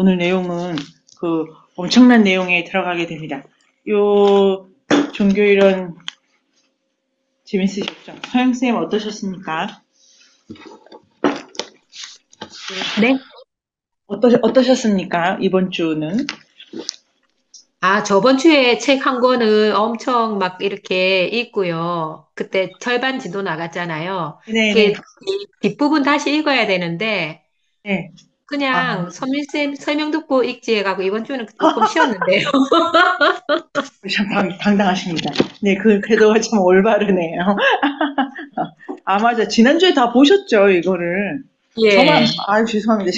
오늘 내용은 그 엄청난 내용에 들어가게 됩니다. 요 종교이론 재밌으셨죠? 서영쌤 어떠셨습니까? 네? 어떠셨습니까? 이번 주는? 아, 저번 주에 책 한 권을 엄청 막 이렇게 읽고요. 그때 절반 지도 나갔잖아요. 네네. 그 뒷부분 다시 읽어야 되는데, 네. 아, 그냥 서민쌤 설명 듣고 읽지 해가고 이번 주는 조금 쉬었는데요. 참 당당하십니다. 네, 그 궤도가 참 올바르네요. 아, 맞아. 지난주에 다 보셨죠, 이거를. 저만, 예. 죄송합니다.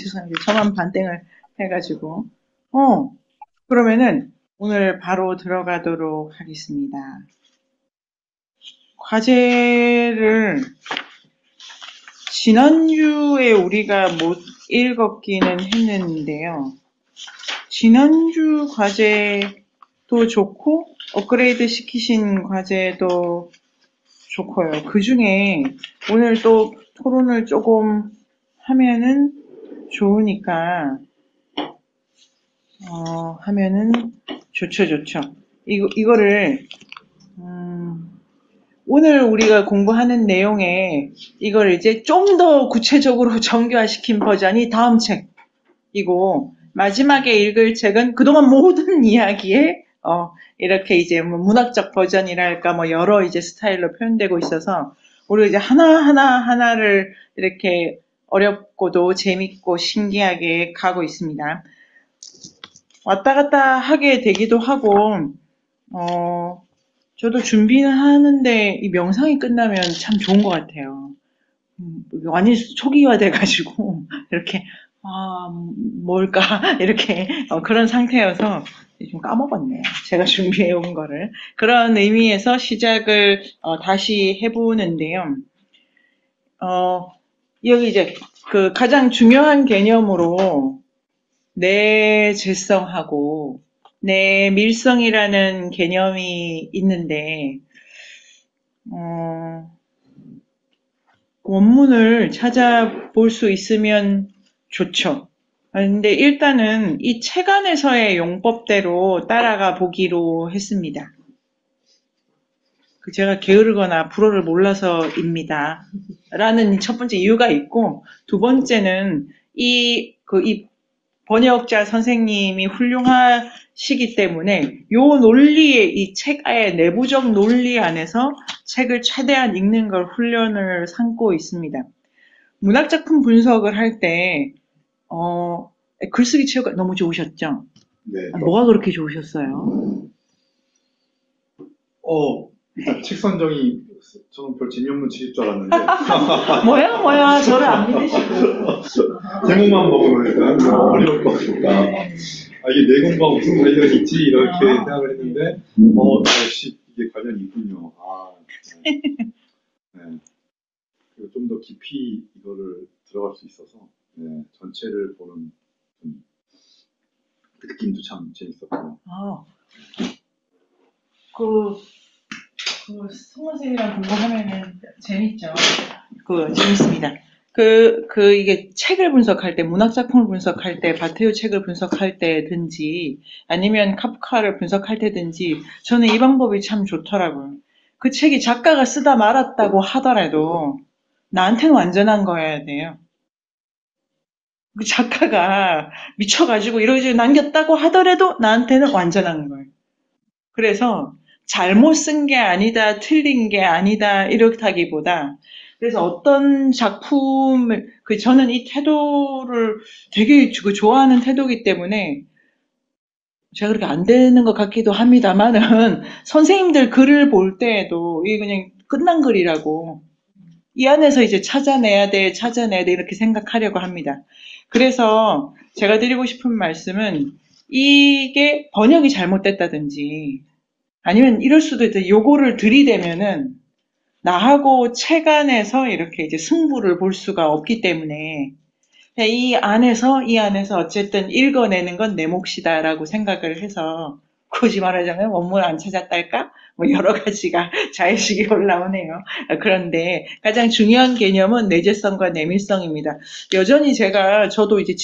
저만 반땡을 해가지고. 어, 그러면은 오늘 바로 들어가도록 하겠습니다. 과제를 지난주에 우리가 못 읽었기는 했는데요. 지난주 과제도 좋고, 업그레이드 시키신 과제도 좋고요. 그 중에 오늘 또 토론을 조금 하면은 좋으니까, 하면은 좋죠. 이거를, 오늘 우리가 공부하는 내용에 이걸 이제 좀 더 구체적으로 정교화시킨 버전이 다음 책이고, 마지막에 읽을 책은 그동안 모든 이야기에, 이렇게 이제 뭐 문학적 버전이랄까 뭐 여러 이제 스타일로 표현되고 있어서, 우리가 이제 하나를 이렇게 어렵고도 재밌고 신기하게 가고 있습니다. 왔다 갔다 하게 되기도 하고, 어, 저도 준비는 하는데 이 명상이 끝나면 참 좋은 것 같아요. 완전히 초기화돼가지고 이렇게 뭘까 이렇게 그런 상태여서 좀 까먹었네요. 제가 준비해 온 거를. 그런 의미에서 시작을 다시 해보는데요. 여기 이제 그 가장 중요한 개념으로 내재성하고 내밀성이라는 개념이 있는데 어, 원문을 찾아볼 수 있으면 좋죠. 근데 일단은 이 책 안에서의 용법대로 따라가 보기로 했습니다. 제가 게으르거나 불어를 몰라서입니다. 라는 첫 번째 이유가 있고, 두 번째는 이 번역자 선생님이 훌륭하시기 때문에 요 논리의 이 책의 내부적 논리 안에서 책을 최대한 읽는 걸 훈련을 삼고 있습니다. 문학작품 분석을 할 때, 글쓰기 체육가 너무 좋으셨죠? 네. 뭐가 그렇게 좋으셨어요? 일단 책 선정이 저는 별 재미없는 책일 줄 알았는데. 뭐야, 저를 안 믿으시고. 제목만 보고 그러니까 어려울 것 같으니까. 이게 내공과 무슨 관련이 있지? 이렇게 생각을 했는데, 역시 이게 관련이 있군요. 네. 그리고 좀 더 깊이 이거를 들어갈 수 있어서, 네, 전체를 보는 그 느낌도 참 재밌었고요. 성원 쌤이랑 공부하면은 재밌죠. 재밌습니다. 이게 책을 분석할 때, 문학작품을 분석할 때, 바테우 책을 분석할 때든지, 아니면 카프카를 분석할 때든지, 저는 이 방법이 참 좋더라고요. 그 책이 작가가 쓰다 말았다고 하더라도, 나한테는 완전한 거여야 돼요. 그 작가가 미쳐가지고 이러저러 남겼다고 하더라도 나한테는 완전한 거예요. 그래서 잘못 쓴 게 아니다, 틀린 게 아니다, 이렇다기보다, 그래서 어떤 작품을, 저는 이 태도를 되게 좋아하는 태도이기 때문에, 제가 그렇게 안 되는 것 같기도 합니다만은, 선생님들 글을 볼 때에도, 이게 그냥 끝난 글이라고, 이 안에서 이제 찾아내야 돼, 이렇게 생각하려고 합니다. 그래서 제가 드리고 싶은 말씀은, 이게 번역이 잘못됐다든지, 아니면 이럴 수도 있다. 요거를 들이대면은 나하고 책 안에서 이렇게 이제 승부를 볼 수가 없기 때문에 이 안에서 어쨌든 읽어내는 건 내 몫이다라고 생각을 해서 굳이 말하자면 원문 안 찾았달까? 뭐 여러 가지가 자의식이 올라오네요. 그런데 가장 중요한 개념은 내재성과 내밀성입니다. 여전히 저도 이제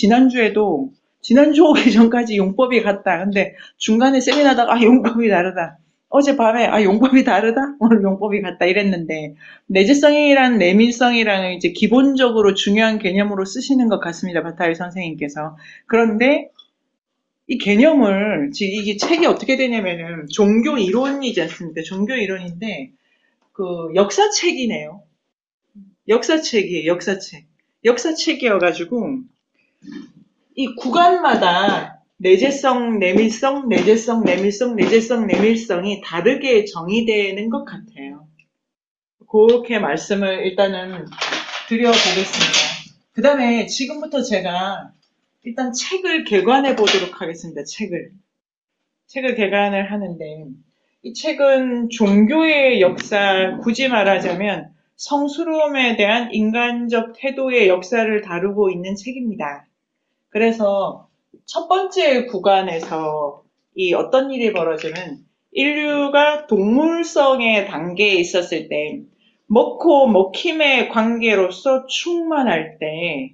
지난주 오기 전까지 용법이 같다. 근데 중간에 세미나다가 용법이 다르다. 어젯밤에 용법이 다르다? 오늘 용법이 같다 이랬는데 내재성이란 내밀성이라는 이제 기본적으로 중요한 개념으로 쓰시는 것 같습니다. 바타일 선생님께서. 그런데 이 개념을 지금 이게 책이 어떻게 되냐면은 종교 이론이지 않습니까? 종교 이론인데 그 역사책이네요. 역사책이에요. 역사책. 역사책이어가지고 이 구간마다 내재성, 내밀성, 내재성, 내밀성, 내재성, 내밀성이 다르게 정의되는 것 같아요. 그렇게 말씀을 일단은 드려보겠습니다. 그 다음에 지금부터 제가 일단 책을 개관해 보도록 하겠습니다. 책을 개관을 하는데 이 책은 종교의 역사, 굳이 말하자면 성스러움에 대한 인간적 태도의 역사를 다루고 있는 책입니다. 그래서 첫 번째 구간에서 이 어떤 일이 벌어지면 인류가 동물성의 단계에 있었을 때 먹고 먹힘의 관계로서 충만할 때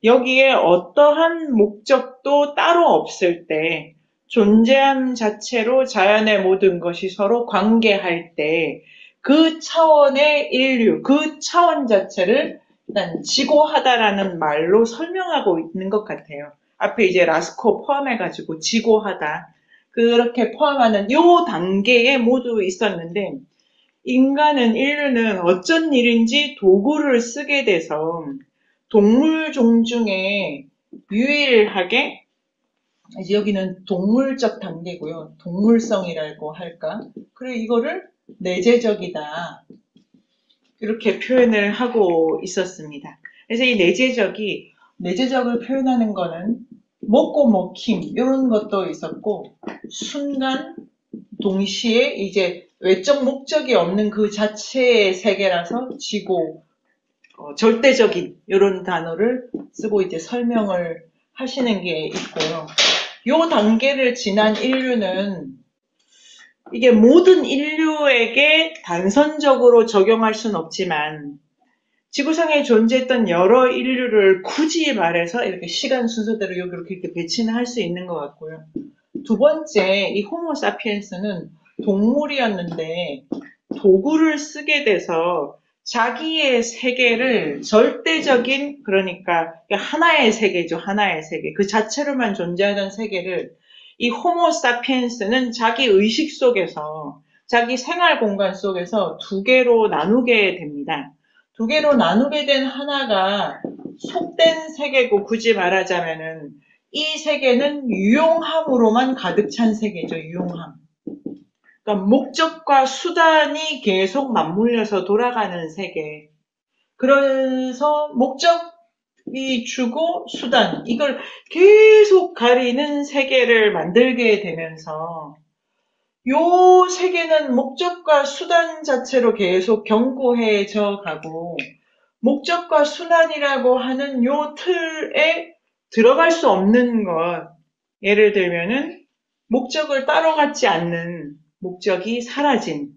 여기에 어떠한 목적도 따로 없을 때 존재함 자체로 자연의 모든 것이 서로 관계할 때 그 차원의 인류, 그 차원 자체를 일단 지고하다라는 말로 설명하고 있는 것 같아요. 앞에 이제 라스코 포함해가지고 지고하다. 그렇게 포함하는 요 단계에 모두 있었는데 인간은 인류는 어쩐 일인지 도구를 쓰게 돼서 동물종 중에 유일하게 이제 여기는 동물적 단계고요. 동물성이라고 할까? 그리고 이거를 내재적이다. 이렇게 표현을 하고 있었습니다. 그래서 이 내재적을 표현하는 거는 먹고 먹힘 이런 것도 있었고 순간 동시에 이제 외적 목적이 없는 그 자체의 세계라서 지고 절대적인 이런 단어를 쓰고 이제 설명을 하시는 게 있고요. 요 단계를 지난 인류는 이게 모든 인류에게 단선적으로 적용할 수는 없지만 지구상에 존재했던 여러 인류를 굳이 말해서 이렇게 시간 순서대로 이렇게 배치는 할 수 있는 것 같고요. 두 번째, 이 호모 사피엔스는 동물이었는데 도구를 쓰게 돼서 자기의 세계를 절대적인, 그러니까 하나의 세계죠. 하나의 세계. 그 자체로만 존재하던 세계를 이 호모 사피엔스는 자기 의식 속에서, 자기 생활 공간 속에서 두 개로 나누게 됩니다. 두 개로 나누게 된 하나가 속된 세계고, 굳이 말하자면은 이 세계는 유용함으로만 가득 찬 세계죠. 유용함. 그러니까 목적과 수단이 계속 맞물려서 돌아가는 세계. 그래서 목적이 주고 수단, 이걸 계속 가리는 세계를 만들게 되면서 요 세계는 목적과 수단 자체로 계속 견고해져 가고 목적과 수단이라고 하는 요 틀에 들어갈 수 없는 것, 예를 들면은 목적을 따라가지 않는 목적이 사라진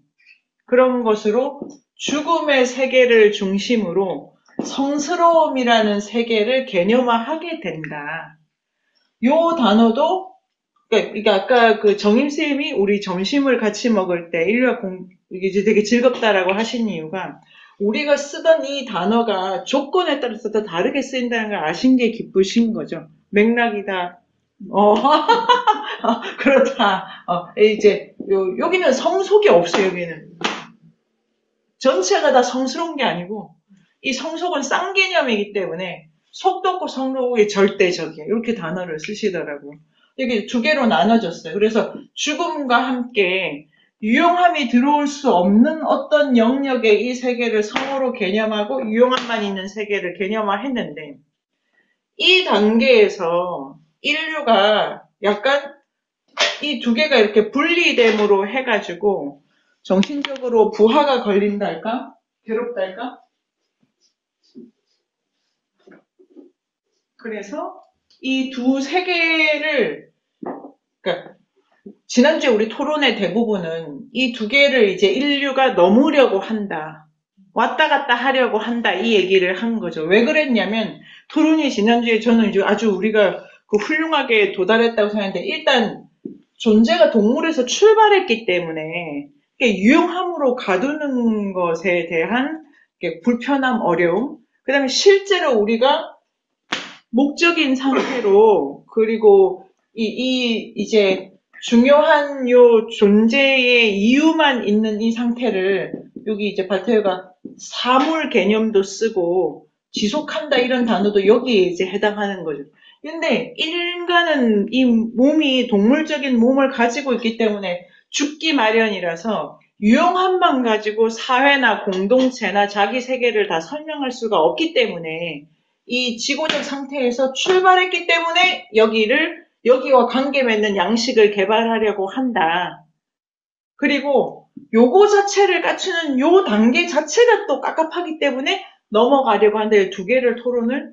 그런 것으로 죽음의 세계를 중심으로 성스러움이라는 세계를 개념화하게 된다. 요 단어도 그러니까 아까 그 정임쌤이 우리 점심을 같이 먹을 때 인류학 이게 되게 즐겁다라고 하신 이유가 우리가 쓰던 이 단어가 조건에 따라서 더 다르게 쓰인다는 걸 아신 게 기쁘신 거죠. 맥락이다. 그렇다. 이제 여기는 성속이 없어요. 여기는 전체가 다 성스러운 게 아니고 이 성속은 쌍개념이기 때문에 속도 없고 성록이 절대적이에요. 이렇게 단어를 쓰시더라고요. 여기 두 개로 나눠졌어요. 그래서 죽음과 함께 유용함이 들어올 수 없는 어떤 영역의 이 세계를 성으로 개념하고 유용함만 있는 세계를 개념화했는데 이 단계에서 인류가 약간 이 두 개가 이렇게 분리됨으로 해가지고 정신적으로 부하가 걸린달까? 괴롭달까? 그래서 이 두 세계를, 그러니까 지난주에 우리 토론의 대부분은 이 두 개를 이제 인류가 넘으려고 한다. 왔다 갔다 하려고 한다. 이 얘기를 한 거죠. 왜 그랬냐면 토론이 지난주에 저는 이제 아주 우리가 그 훌륭하게 도달했다고 생각하는데 일단 존재가 동물에서 출발했기 때문에 이게 유용함으로 가두는 것에 대한 이게 불편함, 어려움, 그 다음에 실제로 우리가 목적인 상태로 그리고 이제 중요한 요 존재의 이유만 있는 이 상태를 여기 이제 발테어가 사물 개념도 쓰고 지속한다 이런 단어도 여기에 이제 해당하는 거죠. 근데 인간은 이 몸이 동물적인 몸을 가지고 있기 때문에 죽기 마련이라서 유용함만 가지고 사회나 공동체나 자기 세계를 다 설명할 수가 없기 때문에 이 지고적 상태에서 출발했기 때문에 여기와 관계 맺는 양식을 개발하려고 한다. 그리고 요거 자체를 갖추는 요 단계 자체가 또 깝깝하기 때문에 넘어가려고 하는데 두 개를 토론을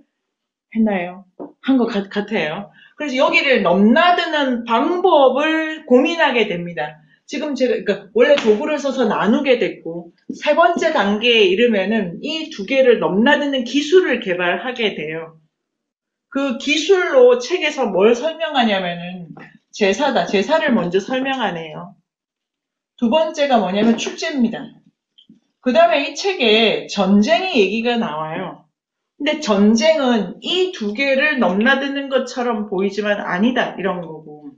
했나요? 한 것 같아요. 그래서 여기를 넘나드는 방법을 고민하게 됩니다. 지금 제가, 그러니까 원래 도구를 써서 나누게 됐고, 세 번째 단계에 이르면은 이 두 개를 넘나드는 기술을 개발하게 돼요. 그 기술로 책에서 뭘 설명하냐면은 제사다. 제사를 먼저 설명하네요. 두 번째가 뭐냐면 축제입니다. 그 다음에 이 책에 전쟁의 얘기가 나와요. 근데 전쟁은 이 두 개를 넘나드는 것처럼 보이지만 아니다 이런 거고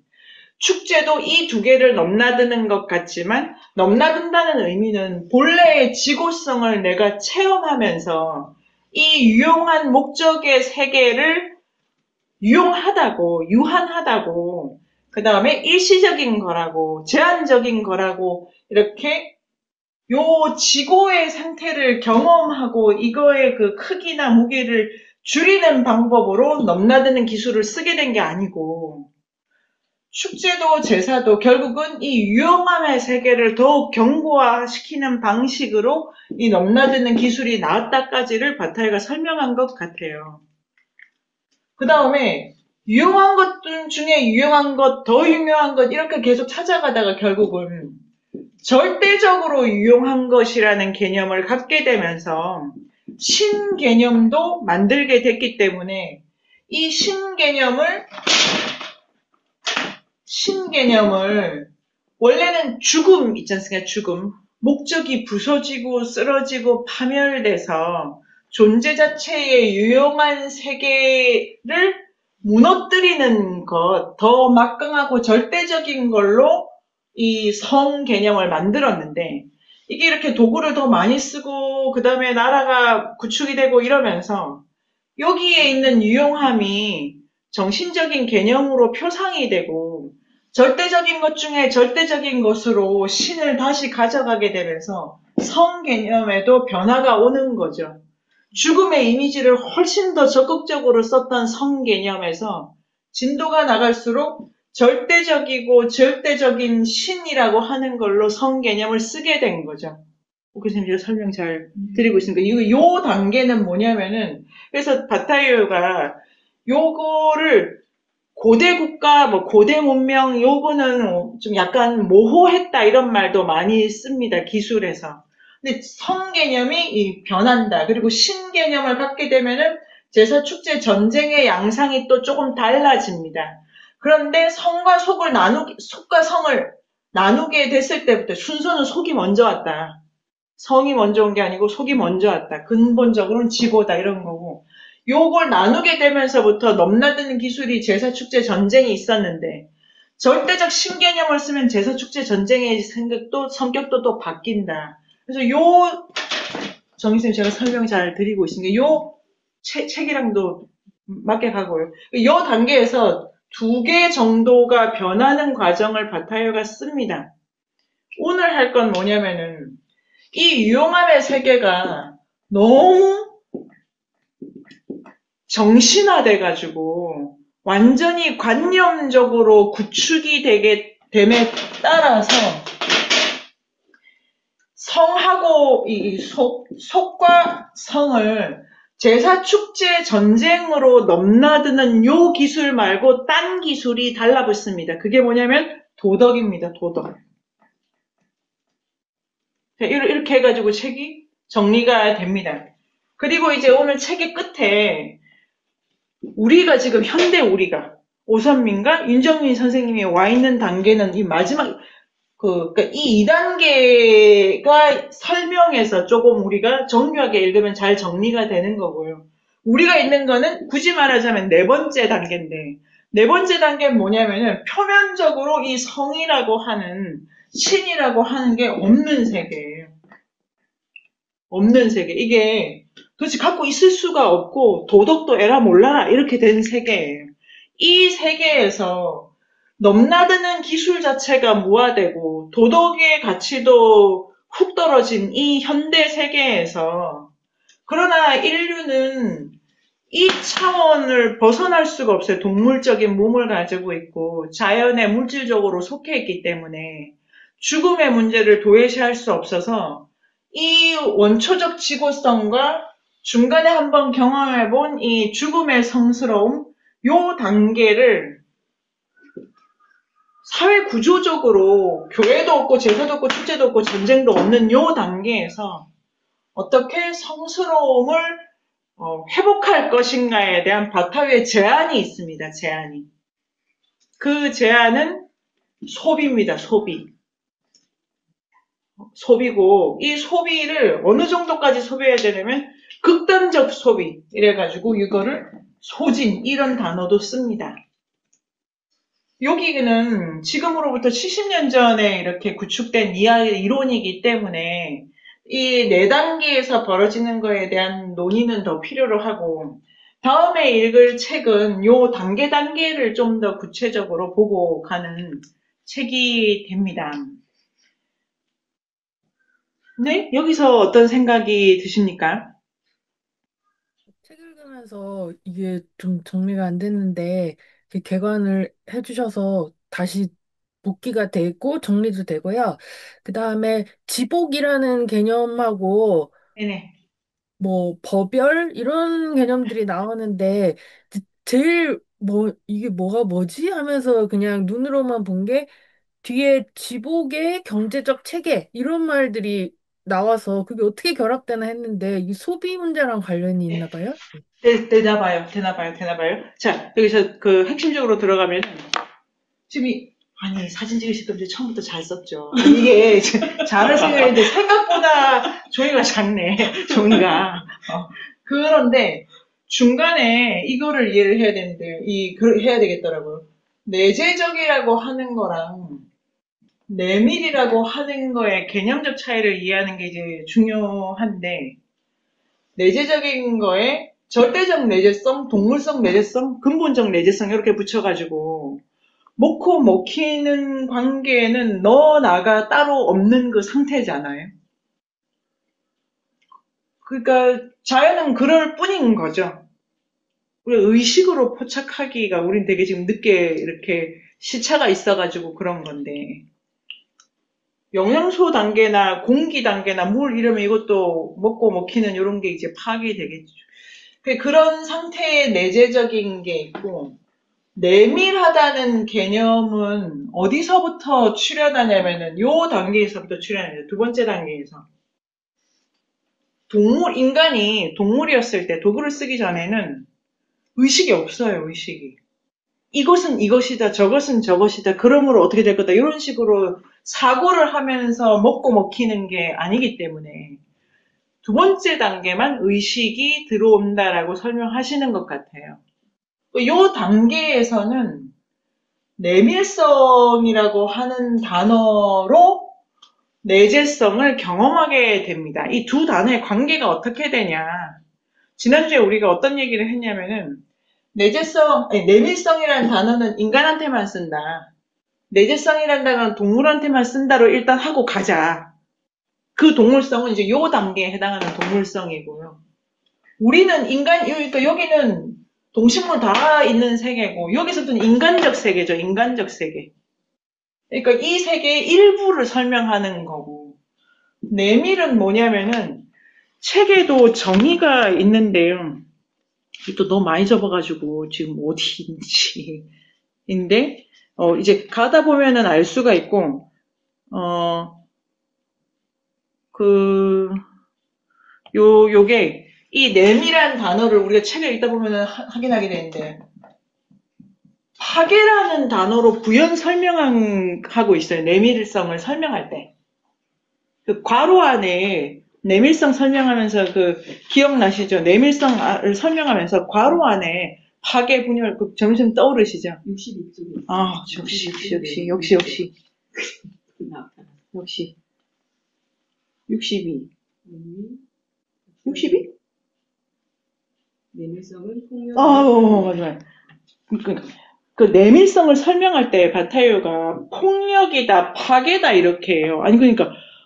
축제도 이 두 개를 넘나드는 것 같지만 넘나든다는 의미는 본래의 지고성을 내가 체험하면서 이 유용한 목적의 세계를 유용하다고 유한하다고 그 다음에 일시적인 거라고 제한적인 거라고 이렇게 요 지고의 상태를 경험하고 이거의 그 크기나 무게를 줄이는 방법으로 넘나드는 기술을 쓰게 된 게 아니고 축제도 제사도 결국은 이 유용함의 세계를 더욱 견고화시키는 방식으로 이 넘나드는 기술이 나왔다까지를 바타이가 설명한 것 같아요. 그 다음에 유용한 것 중에 유용한 것, 더 유용한 것 이렇게 계속 찾아가다가 결국은 절대적으로 유용한 것이라는 개념을 갖게 되면서 신개념도 만들게 됐기 때문에 이 신개념을 원래는 죽음 있지 않습니까? 죽음. 목적이 부서지고 쓰러지고 파멸돼서 존재 자체의 유용한 세계를 무너뜨리는 것, 더 막강하고 절대적인 걸로 이 성 개념을 만들었는데 이게 이렇게 도구를 더 많이 쓰고 그 다음에 나라가 구축이 되고 이러면서 여기에 있는 유용함이 정신적인 개념으로 표상이 되고 절대적인 것 중에 절대적인 것으로 신을 다시 가져가게 되면서 성 개념에도 변화가 오는 거죠. 죽음의 이미지를 훨씬 더 적극적으로 썼던 성 개념에서 진도가 나갈수록 절대적이고 절대적인 신이라고 하는 걸로 성 개념을 쓰게 된 거죠. 교수님 제가 설명 잘 드리고 있습니다. 요 단계는 뭐냐면은 그래서 바타이어가 요거를 고대 국가, 뭐 고대 문명 요거는 좀 약간 모호했다 이런 말도 많이 씁니다. 기술에서. 근데 성 개념이 변한다. 그리고 신 개념을 갖게 되면은 제사 축제 전쟁의 양상이 또 조금 달라집니다. 그런데 속과 성을 나누게 됐을 때부터 순서는 속이 먼저 왔다. 성이 먼저 온 게 아니고 속이 먼저 왔다. 근본적으로는 지고다 이런 거고 요걸 나누게 되면서부터 넘나드는 기술이 제사 축제 전쟁이 있었는데 절대적 신개념을 쓰면 제사 축제 전쟁의 성격도 또 바뀐다. 그래서 정희쌤 제가 설명 잘 드리고 있습니다. 요 책이랑도 맞게 가고요. 요 단계에서 2개 정도가 변하는 과정을 바타이어가 씁니다. 오늘 할 건 뭐냐면은 이 유용함의 세계가 너무 정신화돼가지고 완전히 관념적으로 구축이 되게 됨에 따라서 성하고 속과 성을 제사 축제 전쟁으로 넘나드는 요 기술 말고 딴 기술이 달라붙습니다. 그게 뭐냐면 도덕입니다. 도덕. 이렇게 해가지고 책이 정리가 됩니다. 그리고 이제 오늘 책의 끝에 우리가 지금 현대 우리가 오선민과 윤정민 선생님이 와 있는 단계는 이 마지막, 그러니까 이 2단계가 설명해서 조금 우리가 정교하게 읽으면 잘 정리가 되는 거고요. 우리가 있는 거는 굳이 말하자면 네 번째 단계인데, 네 번째 단계는 뭐냐면은 표면적으로 이 성이라고 하는, 신이라고 하는 게 없는 세계예요. 없는 세계. 이게 도대체 갖고 있을 수가 없고 도덕도 에라 몰라라 이렇게 된 세계예요. 이 세계에서 넘나드는 기술 자체가 무화되고 도덕의 가치도 훅 떨어진 이 현대 세계에서 그러나 인류는 이 차원을 벗어날 수가 없어요. 동물적인 몸을 가지고 있고 자연에 물질적으로 속해 있기 때문에 죽음의 문제를 도외시할 수 없어서 이 원초적 지고성과 중간에 한번 경험해본 이 죽음의 성스러움, 요 단계를 사회 구조적으로 교회도 없고 제사도 없고 축제도 없고 전쟁도 없는 요 단계에서 어떻게 성스러움을 회복할 것인가에 대한 바탕에 제안이 있습니다. 제안이. 그 제안은 소비입니다. 소비. 소비고 이 소비를 어느 정도까지 소비해야 되냐면 극단적 소비 이래가지고 이거를 소진 이런 단어도 씁니다. 여기는 지금으로부터 70년 전에 이렇게 구축된 이론이기 때문에 이 네 단계에서 벌어지는 거에 대한 논의는 더 필요로 하고 다음에 읽을 책은 요 단계를 좀 더 구체적으로 보고 가는 책이 됩니다. 네? 여기서 어떤 생각이 드십니까? 책 읽으면서 이게 좀 정리가 안 됐는데 이렇게 개관을 해주셔서 다시 복기가 되고 정리도 되고요. 그 다음에 지복이라는 개념하고 네네. 뭐 법열 이런 개념들이 나오는데 제일 뭐 이게 뭐가 뭐지 하면서 그냥 눈으로만 본 게 뒤에 지복의 경제적 체계 이런 말들이 나와서 그게 어떻게 결합되나 했는데 이 소비 문제랑 관련이 있나 봐요. 되나 봐요. 자, 여기서 그 핵심적으로 들어가면 지금 아니 사진 찍으실 때 처음부터 잘 썼죠. 이게 잘할 생각했는데 생각보다 종이가 작네. 종이가. 그런데 중간에 이거를 이해를 해야 되는데 해야 되겠더라고요. 내재적이라고 하는 거랑 내밀이라고 하는 거의 개념적 차이를 이해하는 게 이제 중요한데 내재적인 거에 절대적 내재성, 동물성 내재성, 근본적 내재성 이렇게 붙여가지고 먹고 먹히는 관계에는 너 나가 따로 없는 그 상태잖아요. 그러니까 자연은 그럴 뿐인 거죠. 우리 의식으로 포착하기가 우린 되게 지금 늦게 이렇게 시차가 있어가지고 그런 건데 영양소 단계나 공기 단계나 물 이러면 이것도 먹고 먹히는 이런 게 이제 파악이 되겠죠. 그런 상태의 내재적인 게 있고 내밀하다는 개념은 어디서부터 출현하냐면은 요 단계에서부터 출현해요. 두 번째 단계에서. 인간이 동물이었을 때 도구를 쓰기 전에는 의식이 없어요, 의식이. 이것은 이것이다, 저것은 저것이다, 그러므로 어떻게 될 거다, 이런 식으로 사고를 하면서 먹고 먹히는 게 아니기 때문에 두 번째 단계만 의식이 들어온다라고 설명하시는 것 같아요. 이 단계에서는 내밀성이라고 하는 단어로 내재성을 경험하게 됩니다. 이 두 단어의 관계가 어떻게 되냐. 지난주에 우리가 어떤 얘기를 했냐면은 내밀성이라는 단어는 인간한테만 쓴다. 내재성이라는 단어는 동물한테만 쓴다로 일단 하고 가자. 그 동물성은 이제 요 단계에 해당하는 동물성이고요. 우리는 그러니까 여기는 동식물 다 있는 세계고, 여기서부터는 인간적 세계죠, 인간적 세계. 그러니까 이 세계의 일부를 설명하는 거고, 내밀은 뭐냐면은, 책에도 정의가 있는데요. 또 너무 많이 접어가지고, 지금 어디인지. 인데, 이제 가다 보면은 알 수가 있고, 요게, 이 내밀한 단어를 우리가 책을 읽다 보면은 확인하게 되는데, 파괴라는 단어로 부연 설명하고 있어요. 내밀성을 설명할 때. 그 괄호 안에 내밀성 설명하면서 기억나시죠? 내밀성을 설명하면서 괄호 안에 파괴, 분열, 점점 떠오르시죠? 62쪽에 아, 역시. 62. 62? 내밀성은 폭력. 맞아요. 그 내밀성을 설명할 때 바타이어가 폭력이다, 파괴다 이렇게 해요.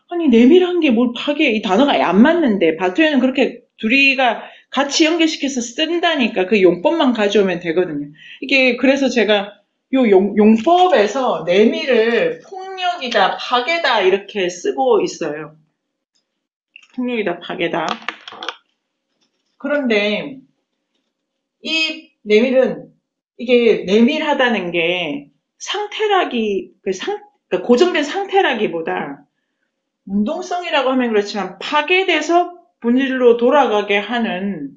아니 내밀한 게 뭘 파괴? 이 단어가 안 맞는데 바타이어는 그렇게 둘이가 같이 연결시켜서 쓴다니까 그 용법만 가져오면 되거든요. 이게 그래서 제가 요 용법에서 내밀을 폭력이다, 파괴다 이렇게 쓰고 있어요. 폭력이다, 파괴다. 그런데 이 내밀은 이게 내밀하다는 게 그러니까 고정된 상태라기보다 운동성이라고 하면 그렇지만 파괴돼서 본질로 돌아가게 하는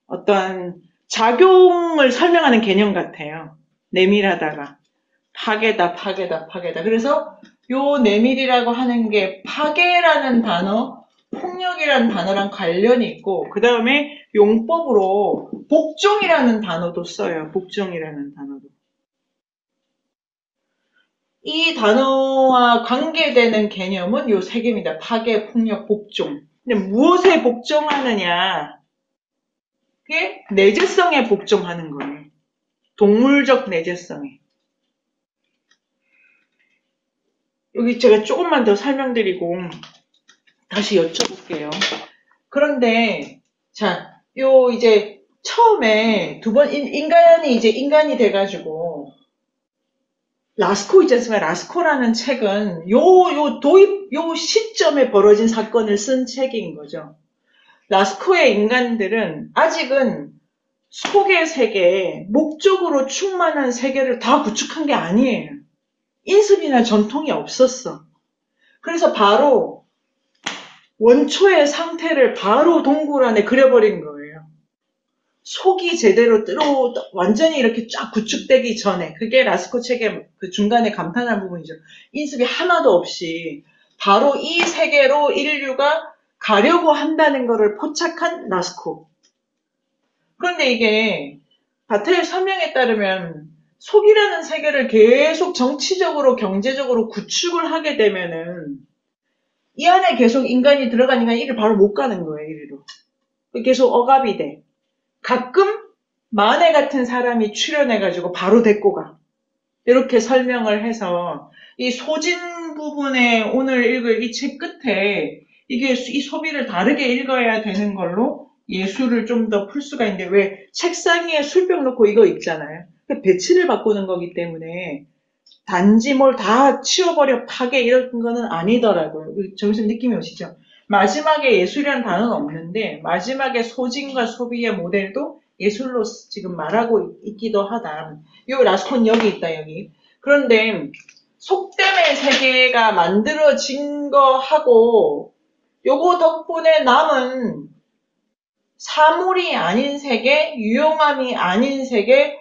어떤 작용을 설명하는 개념 같아요. 내밀하다가 파괴다. 그래서 요 내밀이라고 하는 게 파괴라는 단어, 폭력이라는 단어랑 관련이 있고 그 다음에 용법으로 복종이라는 단어도 써요. 복종이라는 단어도. 이 단어와 관계되는 개념은 요 세 개입니다. 파괴, 폭력, 복종. 근데 무엇에 복종하느냐? 그게 내재성에 복종하는 거예요. 동물적 내재성에. 여기 제가 조금만 더 설명드리고 다시 여쭤볼게요. 그런데 자, 이제 처음에 인간이 돼가지고 라스코 있지 않습니까? 라스코라는 책은 요 시점에 벌어진 사건을 쓴 책인 거죠. 라스코의 인간들은 아직은 속의 세계, 목적으로 충만한 세계를 다 구축한 게 아니에요. 인습이나 전통이 없었어. 그래서 바로 원초의 상태를 바로 동굴 안에 그려버린 거예요. 속이 제대로 완전히 이렇게 쫙 구축되기 전에. 그게 라스코 책의 그 중간에 감탄한 부분이죠. 인습이 하나도 없이 바로 이 세계로 인류가 가려고 한다는 것을 포착한 라스코. 그런데 이게 바타의 설명에 따르면 속이라는 세계를 계속 정치적으로 경제적으로 구축을 하게 되면은 이 안에 계속 인간이 들어가니까 이를 바로 못 가는 거예요. 이리로. 계속 억압이 돼. 가끔 마네 같은 사람이 출연해가지고 바로 데리고 가. 이렇게 설명을 해서 이 소진 부분에 오늘 읽을 이 책 끝에 이게 이 소비를 다르게 읽어야 되는 걸로 예술을 좀 더 풀 수가 있는데 왜 책상 위에 술병 놓고 이거 읽잖아요. 배치를 바꾸는 거기 때문에 단지 뭘 다 치워버려 파괴 이런 거는 아니더라고요. 점점 느낌이 오시죠? 마지막에 예술이라는 단어는 없는데 마지막에 소진과 소비의 모델도 예술로 지금 말하고 있기도 하다. 요 라스콘 여기 있다 여기. 그런데 속됨의 세계가 만들어진 거하고 요거 덕분에 남은 사물이 아닌 세계, 유용함이 아닌 세계,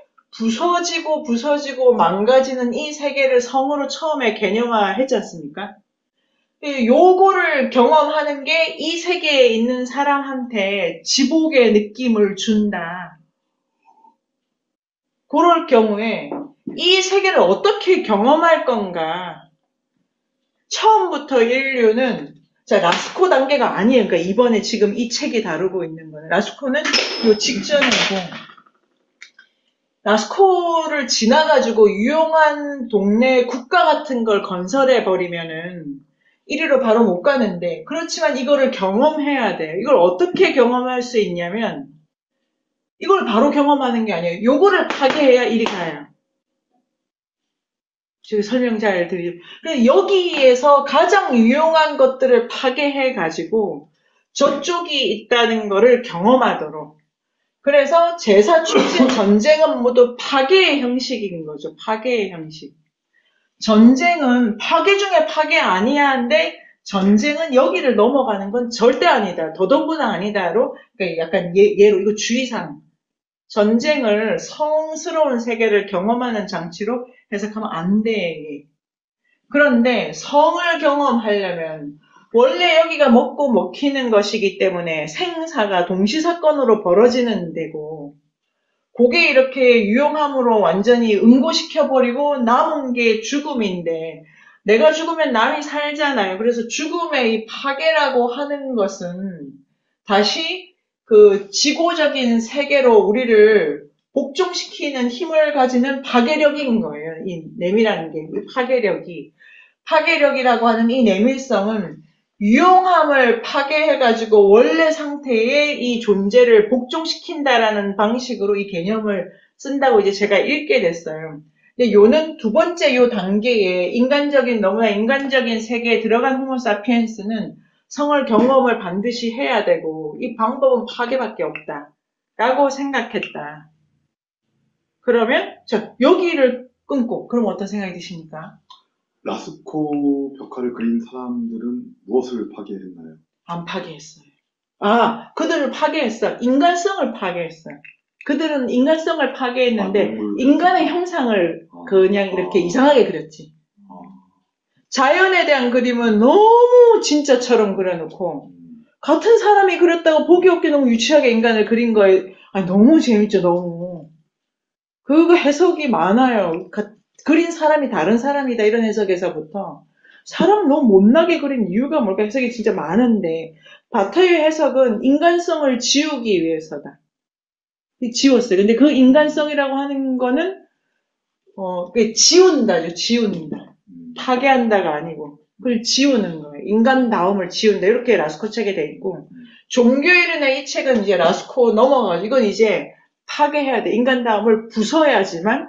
부서지고 망가지는 이 세계를 성으로 처음에 개념화했지 않습니까? 요거를 경험하는 게 이 세계에 있는 사람한테 지복의 느낌을 준다. 그럴 경우에 이 세계를 어떻게 경험할 건가? 처음부터 인류는 라스코 단계가 아니에요. 그러니까 이번에 지금 이 책이 다루고 있는 거는 라스코는 요 직전이고 라스코를 지나가지고 유용한 동네 국가 같은 걸 건설해 버리면은 이리로 바로 못 가는데 그렇지만 이거를 경험해야 돼요. 이걸 어떻게 경험할 수 있냐면 이걸 바로 경험하는 게 아니에요. 요거를 파괴해야 이리 가요. 지금 설명 잘 드리죠. 그래서 여기에서 가장 유용한 것들을 파괴해가지고 저쪽이 있다는 거를 경험하도록. 그래서 제사 출신 전쟁은 모두 파괴의 형식인 거죠. 파괴의 형식. 전쟁은 파괴 중에 파괴 아니야 한데 전쟁은 여기를 넘어가는 건 절대 아니다. 더더군다나 아니다로 그러니까 약간 예로 이거 주의사항. 전쟁을 성스러운 세계를 경험하는 장치로 해석하면 안 돼. 그런데 성을 경험하려면 원래 여기가 먹고 먹히는 것이기 때문에 생사가 동시사건으로 벌어지는 데고 그게 이렇게 유용함으로 완전히 응고시켜버리고 남은 게 죽음인데 내가 죽으면 남이 살잖아요. 그래서 죽음의 이 파괴라고 하는 것은 다시 그 지고적인 세계로 우리를 복종시키는 힘을 가지는 파괴력인 거예요. 이 내미라는 게, 이 파괴력이. 파괴력이라고 하는 이 내밀성은 유용함을 파괴해가지고 원래 상태의 이 존재를 복종시킨다라는 방식으로 이 개념을 쓴다고 이제 제가 읽게 됐어요. 근데 요는 두 번째 요 단계에 인간적인, 너무나 인간적인 세계에 들어간 호모사피엔스는 성을 경험을 반드시 해야 되고 이 방법은 파괴밖에 없다. 라고 생각했다. 그러면 여기를 끊고 그럼 어떤 생각이 드십니까? 라스코 벽화를 그린 사람들은 무엇을 파괴했나요? 안 파괴했어요. 그들을 파괴했어. 인간성을 파괴했어요. 그들은 인간성을 파괴했는데 동물. 인간의 형상을 그냥 이렇게 이상하게 그렸지. 아, 자연에 대한 그림은 너무 진짜처럼 그려놓고 같은 사람이 그렸다고 보기 없게 너무 유치하게 인간을 그린 거에 너무 재밌죠. 너무. 그거 해석이 많아요. 그린 사람이 다른 사람이다 이런 해석에서부터 사람 너무 못나게 그린 이유가 뭘까 해석이 진짜 많은데 바타의 해석은 인간성을 지우기 위해서다. 지웠어요. 근데 그 인간성이라고 하는 거는 지운다죠. 지운다. 파괴한다가 아니고 그걸 지우는 거예요. 인간다움을 지운다. 이렇게 라스코 책에 돼 있고 종교일은의 이 책은 이제 라스코 넘어가지고 이건 이제 파괴해야 돼. 인간다움을 부숴야지만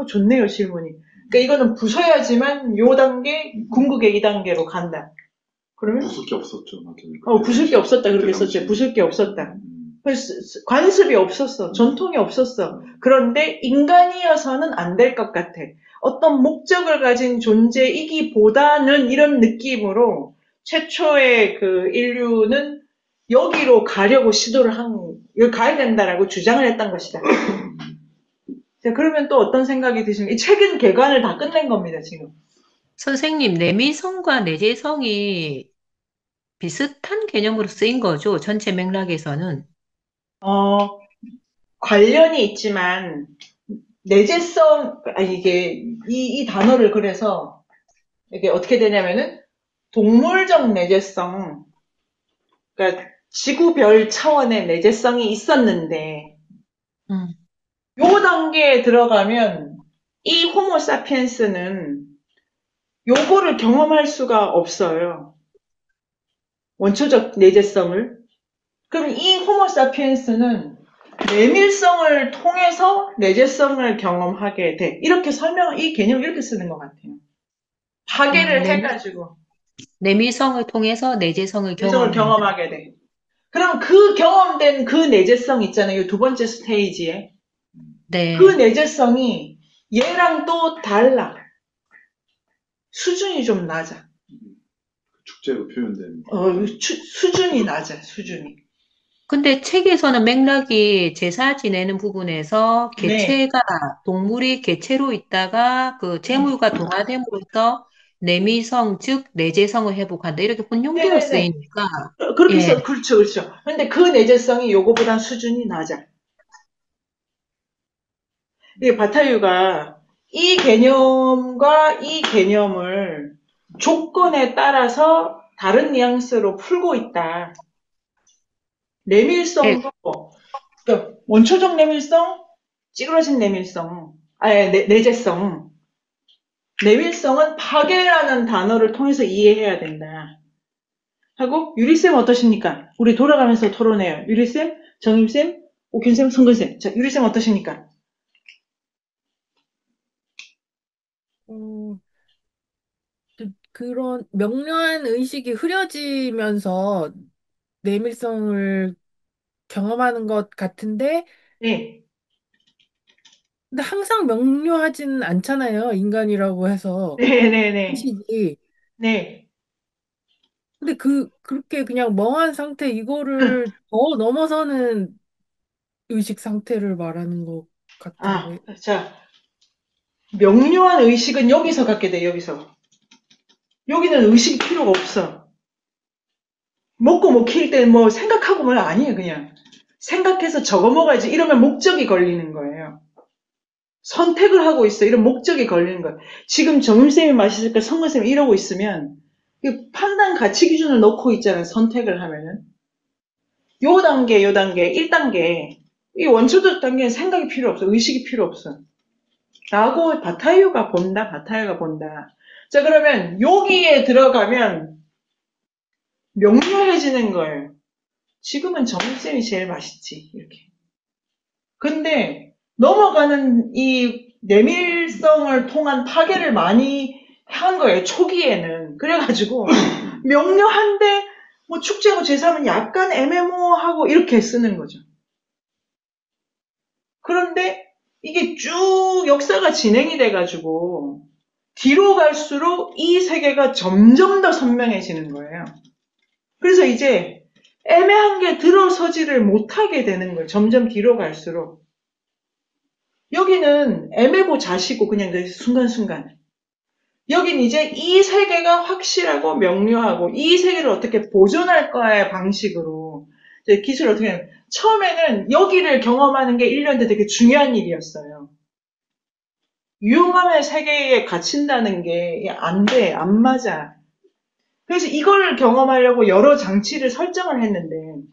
좋네요 질문이. 그러니까 이거는 부숴야지만 요 단계 궁극의 2단계로 간다. 그러면 부술 게 없었죠. 맞아요. 부술 게 없었다 그렇게 썼죠. 부술 게 없었다. 그래서 관습이 없었어. 전통이 없었어. 그런데 인간이어서는 안 될 것 같아. 어떤 목적을 가진 존재이기보다는 이런 느낌으로 최초의 그 인류는 여기로 가려고 여기 가야 된다라고 주장을 했던 것이다. 자, 그러면 또 어떤 생각이 드십니까? 이 책은 개관을 다 끝낸 겁니다, 지금. 선생님, 내미성과 내재성이 비슷한 개념으로 쓰인 거죠. 전체 맥락에서는. 어, 관련이 있지만, 내재성, 이 단어를 그래서, 이게 어떻게 되냐면은, 동물적 내재성, 그러니까 지구별 차원의 내재성이 있었는데, 음, 요 단계에 들어가면, 이 호모사피엔스는 요거를 경험할 수가 없어요. 원초적 내재성을. 그럼 이 호모사피엔스는 내밀성을 통해서 내재성을 경험하게 돼. 이렇게 이 개념을 이렇게 쓰는 것 같아요. 파괴를 해가지고 내미성을 통해서 내재성을 내재성을 경험한다. 경험하게 돼. 그럼 그 경험된 그 내재성 있잖아요. 두 번째 스테이지에. 네. 그 내재성이 얘랑 또 달라. 수준이 좀 낮아. 축제로 표현된. 수준이 낮아, 수준이. 근데 책에서는 맥락이 제사 지내는 부분에서 네. 개체가 동물이 개체로 있다가 그 재물과 동화됨으로써 내미성 즉 내재성을 회복한다 이렇게 혼용되어 네네네. 쓰이니까 그렇게 예. 그렇죠, 그렇죠. 근데 그 내재성이 요거보다 수준이 낮아. 이게 바타유가 이 개념과 이 개념을 조건에 따라서 다른 뉘앙스로 풀고 있다. 내밀성도, 그러니까 원초적 내밀성, 찌그러진 내밀성, 내재성. 내밀성은 파괴라는 단어를 통해서 이해해야 된다. 하고, 유리쌤 어떠십니까? 우리 돌아가면서 토론해요. 유리쌤, 정임쌤, 오균쌤, 성근쌤. 자, 유리쌤 어떠십니까? 음, 그런 명료한 의식이 흐려지면서 내밀성을 경험하는 것 같은데, 네. 근데 항상 명료하지는 않잖아요. 인간이라고 해서. 네네네. 의식이. 네. 근데 그렇게 그냥 멍한 상태 이거를 더 넘어서는 의식 상태를 말하는 것 같은데. 자, 명료한 의식은 여기서 갖게 돼, 여기서. 여기는 의식이 필요가 없어. 먹고 못 키울 때는 뭐 생각하고 뭘 아니에요, 그냥. 생각해서 저거 먹어야지. 이러면 목적이 걸리는 거예요. 선택을 하고 있어. 이런 목적이 걸리는 거예요. 지금 정임쌤이 맛있을까, 성근쌤이 이러고 있으면, 판단 가치 기준을 놓고 있잖아요, 선택을 하면은. 요 단계, 요 단계, 1단계. 이 원초적 단계는 생각이 필요 없어. 의식이 필요 없어. 라고 바타이어가 본다, 바타이어가 본다. 자, 그러면 여기에 들어가면 명료해지는 거예요. 지금은 정임쌤이 제일 맛있지, 이렇게. 근데 넘어가는 이 내밀성을 통한 파괴를 많이 한 거예요, 초기에는. 그래가지고 명료한데 뭐 축제하고 제사하면 약간 애매모호하고 이렇게 쓰는 거죠. 그런데 이게 쭉 역사가 진행이 돼가지고 뒤로 갈수록 이 세계가 점점 더 선명해지는 거예요. 그래서 이제 애매한 게 들어서지를 못하게 되는 거예요. 점점 뒤로 갈수록. 여기는 애매고 자시고 그냥 그 순간순간. 여긴 이제 이 세계가 확실하고 명료하고 이 세계를 어떻게 보존할까의 방식으로 이제 기술을 어떻게 하냐면 처음에는 여기를 경험하는 게 1년대 되게 중요한 일이었어요. 유용함의 세계에 갇힌다는 게 안 돼, 안 맞아. 그래서 이걸 경험하려고 여러 장치를 설정을 했는데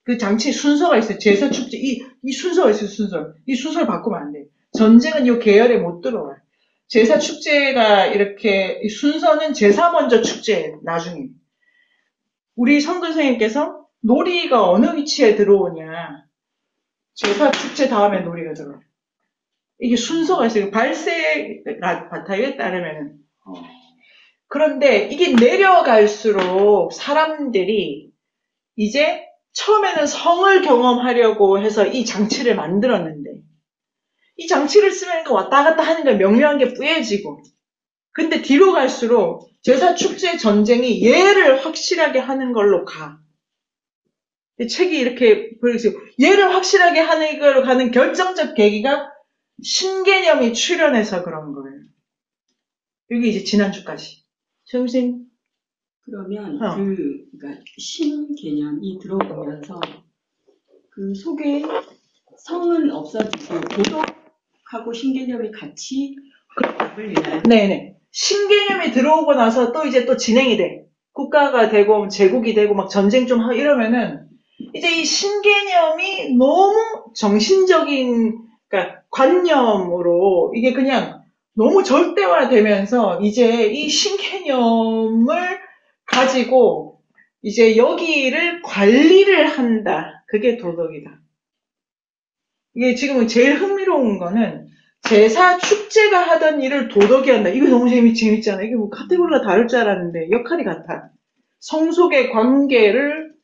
그 장치 순서가 있어요. 제사 축제 이 순서가 있어요. 순서. 이 순서를 바꾸면 안 돼. 전쟁은 이 계열에 못 들어와요. 제사 축제가 이렇게 이 순서는 제사 먼저 축제 나중에. 우리 성근 선생님께서 놀이가 어느 위치에 들어오냐. 제사 축제 다음에 놀이가 들어와요. 이게 순서가 있어요. 발세 바타이어에 따르면은. 그런데 이게 내려갈수록 사람들이 이제 처음에는 성을 경험하려고 해서 이 장치를 만들었는데 이 장치를 쓰면 왔다 갔다 하는 게 명료한 게 뿌얘지고 근데 뒤로 갈수록 제사 축제 전쟁이 얘를 확실하게 하는 걸로 가. 책이 이렇게 보여주세요. 얘를 확실하게 하는 걸로 가는 결정적 계기가 신개념이 출현해서 그런 거예요. 여기 이제 지난주까지. 정신. 그러면 그러니까 신 개념이 들어오면서 그 속에 성은 없어지고 도덕하고 신 개념이 같이 맞물리나요? 네네. 신개념이 들어오고 나서 또 이제 또 진행이 돼. 국가가 되고 제국이 되고 막 전쟁 좀 하고 이러면은 이제 이 신개념이 너무 정신적인 그러니까 관념으로 이게 그냥 너무 절대화되면서 이제 이 신개념을 가지고 이제 여기를 관리를 한다. 그게 도덕이다. 이게 지금 제일 흥미로운 거는 제사 축제가 하던 일을 도덕이 한다. 이거 너무 재밌잖아. 이게 뭐 카테고리가 다를 줄 알았는데 역할이 같아. 성속의 관계를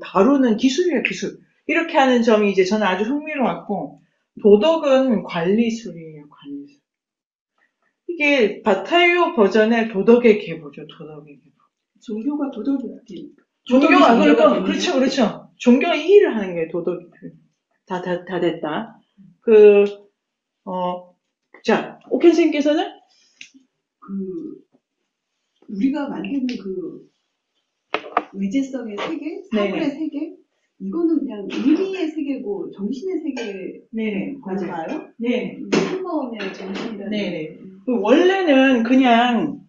다루는 기술이에요, 기술. 이렇게 하는 점이 이제 저는 아주 흥미로웠고 도덕은 관리술이에요, 관리술. 이게 바타이어 버전의 도덕의 계보죠, 도덕의 계보. 종교가 도덕이 종교가 그러니까 그렇죠. 종교가 이 일을 하는 게 도덕이 다 됐다. 자, 옥현 선생님께서는 우리가 만드는 의제성의 세계, 사물의 세계, 이거는 그냥 의미의 세계고 정신의 세계. 네, 맞아요? 네. 한마음의 정신이라는. 네. 원래는 그냥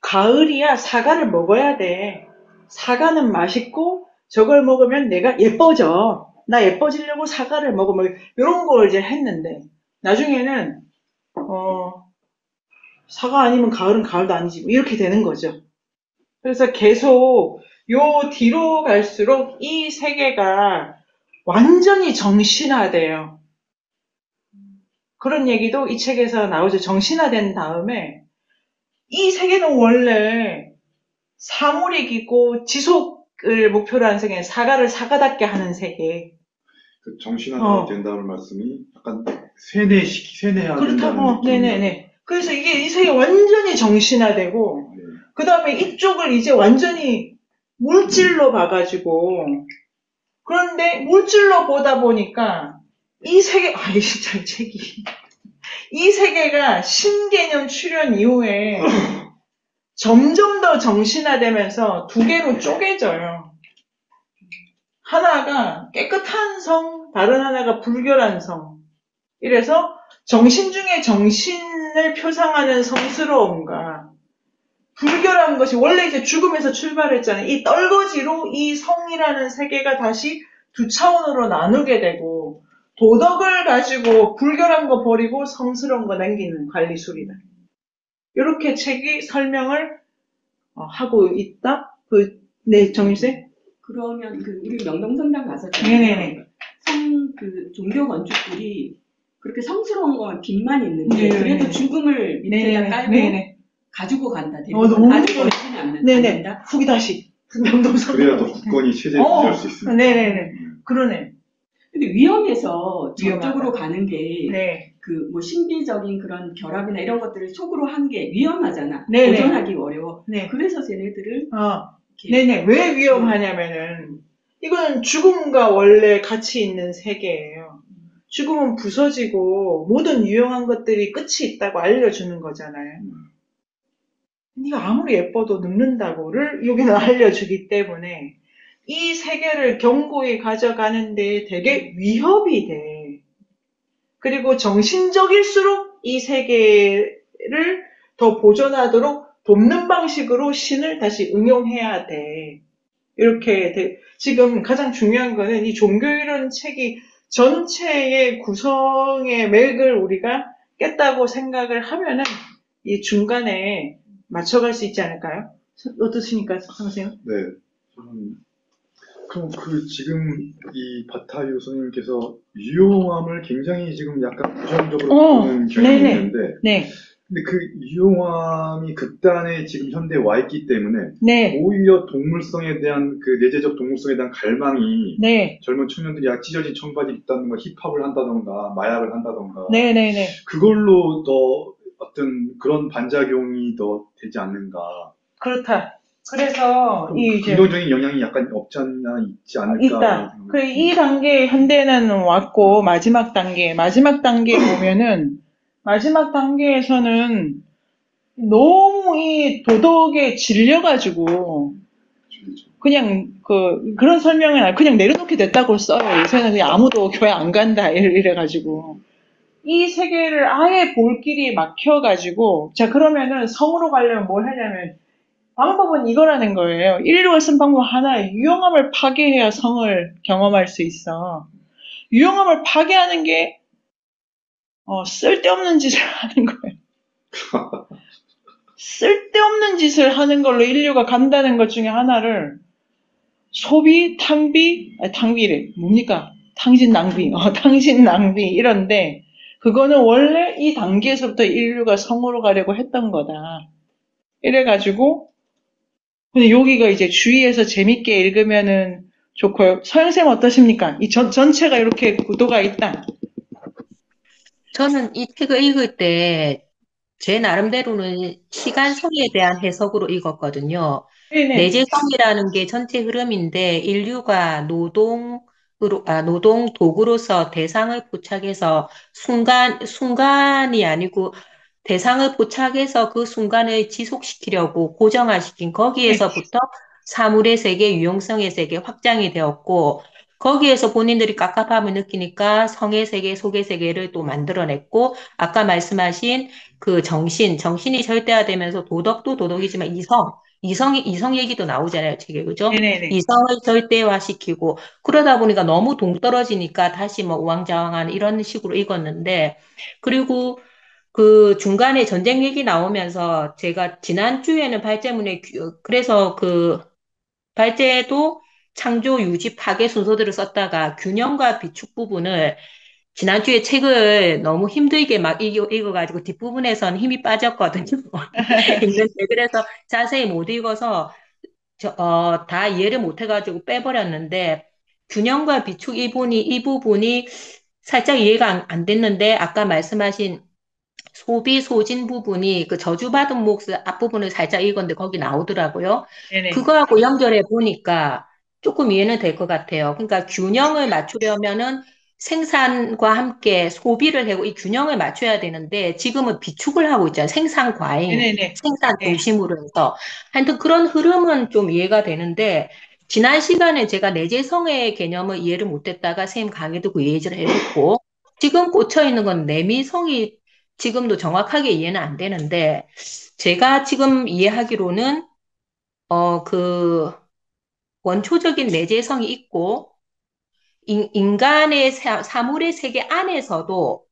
가을이야 사과를 먹어야 돼. 사과는 맛있고 저걸 먹으면 내가 예뻐져. 나 예뻐지려고 사과를 먹어. 뭐 이런 걸 이제 했는데 나중에는 사과 아니면 가을은 가을도 아니지. 뭐 이렇게 되는 거죠. 그래서 계속 요 뒤로 갈수록 이 세계가 완전히 정신화돼요. 그런 얘기도 이 책에서 나오죠. 정신화된 다음에 이 세계는 원래 사물이기고 지속을 목표로 하는 세계, 사과를 사과답게 하는 세계. 그 정신화가 된다는 말씀이 약간 세뇌해야 된다는 그렇다고, 느낌. 네네네. 그래서 이게 이 세계 완전히 정신화되고, 그 다음에 이쪽을 이제 완전히 물질로 봐가지고, 그런데 물질로 보다 보니까 이 세계, 아이 진짜 이 책이. 이 세계가 신개념 출현 이후에 점점 더 정신화되면서 두 개로 쪼개져요. 하나가 깨끗한 성, 다른 하나가 불결한 성. 이래서 정신 중에 정신을 표상하는 성스러움과 불결한 것이 원래 이제 죽음에서 출발했잖아요. 이 떨거지로 이 성이라는 세계가 다시 두 차원으로 나누게 되고 도덕을 가지고 불결한 거 버리고 성스러운 거 남기는 관리술이다. 이렇게 책이 설명을 하고 있다. 네, 정일쌤? 그러면 우리 명동성당 갔었잖아요. 네네네. 그 종교 건축들이 그렇게 성스러운 건 빛만 있는데 네네네. 그래도 죽음을 밑에다 깔고 네네. 가지고 간다. 너무 가지고 좋네. 가지는 않는다. 네네. 후기 다시. 명동성. 그래야 더 굳건히 체제에 유지할 수 있습니다. 네네네. 그러네. 근데 위험해서 위험하다. 저쪽으로 가는 게 네. 뭐 신비적인 그런 결합이나 이런 것들을 속으로 한 게 위험하잖아. 네네. 도전하기 어려워. 네. 그래서 쟤네들을 이렇게 네네. 왜 위험하냐면은, 이거는 죽음과 원래 같이 있는 세계예요. 죽음은 부서지고, 모든 유용한 것들이 끝이 있다고 알려주는 거잖아요. 네가 아무리 예뻐도 늙는다고를 여기는 알려주기 때문에, 이 세계를 견고히 가져가는데 되게 위협이 돼. 그리고 정신적일수록 이 세계를 더 보존하도록 돕는 방식으로 신을 다시 응용해야 돼. 이렇게 돼. 지금 가장 중요한 거는 이 종교이론 책이 전체의 구성의 맥을 우리가 깼다고 생각을 하면은 이 중간에 맞춰갈 수 있지 않을까요? 어떠십니까, 선생님? 네. 그럼 지금 이 바타유 선생님께서 유용함을 굉장히 지금 약간 부정적으로 보는 경향이 네네. 있는데, 네. 근데 그 유용함이 극단에 지금 현대에 와 있기 때문에 네. 오히려 동물성에 대한 그 내재적 동물성에 대한 갈망이 네. 젊은 청년들이 찢어진 청바지 입다든가 힙합을 한다던가 마약을 한다던가 네네네. 그걸로 더 어떤 그런 반작용이 더 되지 않는가. 그렇다. 그래서 이 이제 긍정적인 영향이 약간 없지 않나 있지 않을까. 있다. 이 단계에 현대는 왔고 마지막 단계에 보면은 마지막 단계에서는 너무 이 도덕에 질려가지고 그냥 그런 설명을 그냥 내려놓게 됐다고 써요. 요새는 그냥 아무도 교회 안 간다 이래가지고 이 세계를 아예 볼 길이 막혀가지고 자 그러면은 성으로 가려면 뭘 하냐면 방법은 이거라는 거예요. 인류가 쓴 방법 하나에 유용함을 파괴해야 성을 경험할 수 있어. 유용함을 파괴하는 게 쓸데없는 짓을 하는 거예요. 쓸데없는 짓을 하는 걸로 인류가 간다는 것 중에 하나를 소비, 탕비래. 뭡니까? 탕진 낭비, 탕진 낭비 이런데 그거는 원래 이 단계에서부터 인류가 성으로 가려고 했던 거다. 이래가지고 근데 여기가 이제 주위에서 재밌게 읽으면은 좋고요. 서영쌤 어떠십니까? 이 전체가 이렇게 구도가 있다. 저는 이 책을 읽을 때 제 나름대로는 시간성에 대한 해석으로 읽었거든요. 네네. 내재성이라는 게 전체 흐름인데 인류가 노동 도구로서 대상을 포착해서 순간이 아니고 대상을 포착해서 그 순간을 지속시키려고 고정화시킨 네. 거기에서부터 사물의 세계, 유용성의 세계 확장이 되었고 거기에서 본인들이 깝깝함을 느끼니까 성의 세계, 속의 세계를 또 만들어냈고 아까 말씀하신 그 정신이 절대화되면서 도덕도 도덕이지만 이성 얘기도 나오잖아요, 책에, 그죠? 네네네. 이성을 절대화시키고, 그러다 보니까 너무 동떨어지니까 다시 뭐 우왕좌왕한 이런 식으로 읽었는데, 그리고 그 중간에 전쟁 얘기 나오면서 제가 지난주에는 발제문에, 그래서 그 발제도 창조, 유지, 파괴 순서대로 썼다가 균형과 비축 부분을 지난주에 책을 너무 힘들게 막 읽어가지고 뒷부분에선 힘이 빠졌거든요. 읽는데 그래서 자세히 못 읽어서 다 이해를 못 해가지고 빼버렸는데 균형과 비축 이 부분이 살짝 이해가 안 됐는데 아까 말씀하신 소비 소진 부분이 그 저주받은 몫의 앞부분을 살짝 읽었는데 거기 나오더라고요. 네네. 그거하고 연결해 보니까 조금 이해는 될 것 같아요. 그러니까 균형을 맞추려면은 생산과 함께 소비를 하고 이 균형을 맞춰야 되는데 지금은 비축을 하고 있잖아요. 생산 과잉, 네네네. 생산 네. 중심으로 해서. 하여튼 그런 흐름은 좀 이해가 되는데 지난 시간에 제가 내재성의 개념을 이해를 못했다가 선생님 강의 듣고 이해를 해줬고 지금 꽂혀 있는 건 내미성이 지금도 정확하게 이해는 안 되는데 제가 지금 이해하기로는 그 원초적인 내재성이 있고 인간의 사물의 세계 안에서도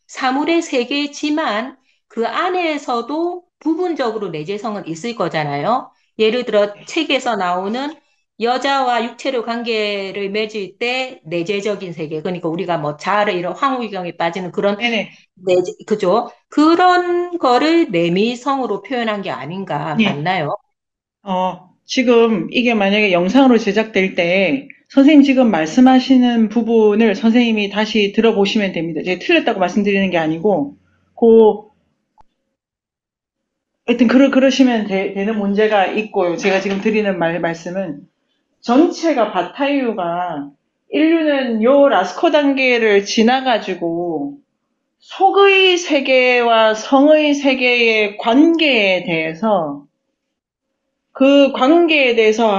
사물의 세계지만 그 안에서도 부분적으로 내재성은 있을 거잖아요. 예를 들어 책에서 나오는 여자와 육체의 관계를 맺을 때 내재적인 세계, 그러니까 우리가 뭐 자아를 이런 황홀경에 빠지는 그런 네네. 그죠? 그런 거를 내미성으로 표현한 게 아닌가 예. 맞나요? 지금 이게 만약에 영상으로 제작될 때 선생님 지금 말씀하시는 부분을 선생님이 다시 들어보시면 됩니다. 제가 틀렸다고 말씀드리는 게 아니고, 하여튼 그러시면 되는 문제가 있고요. 제가 지금 드리는 말씀은 전체가 바타이유가 인류는 요 라스코 단계를 지나가지고 속의 세계와 성의 세계의 관계에 대해서 그 관계에 대해서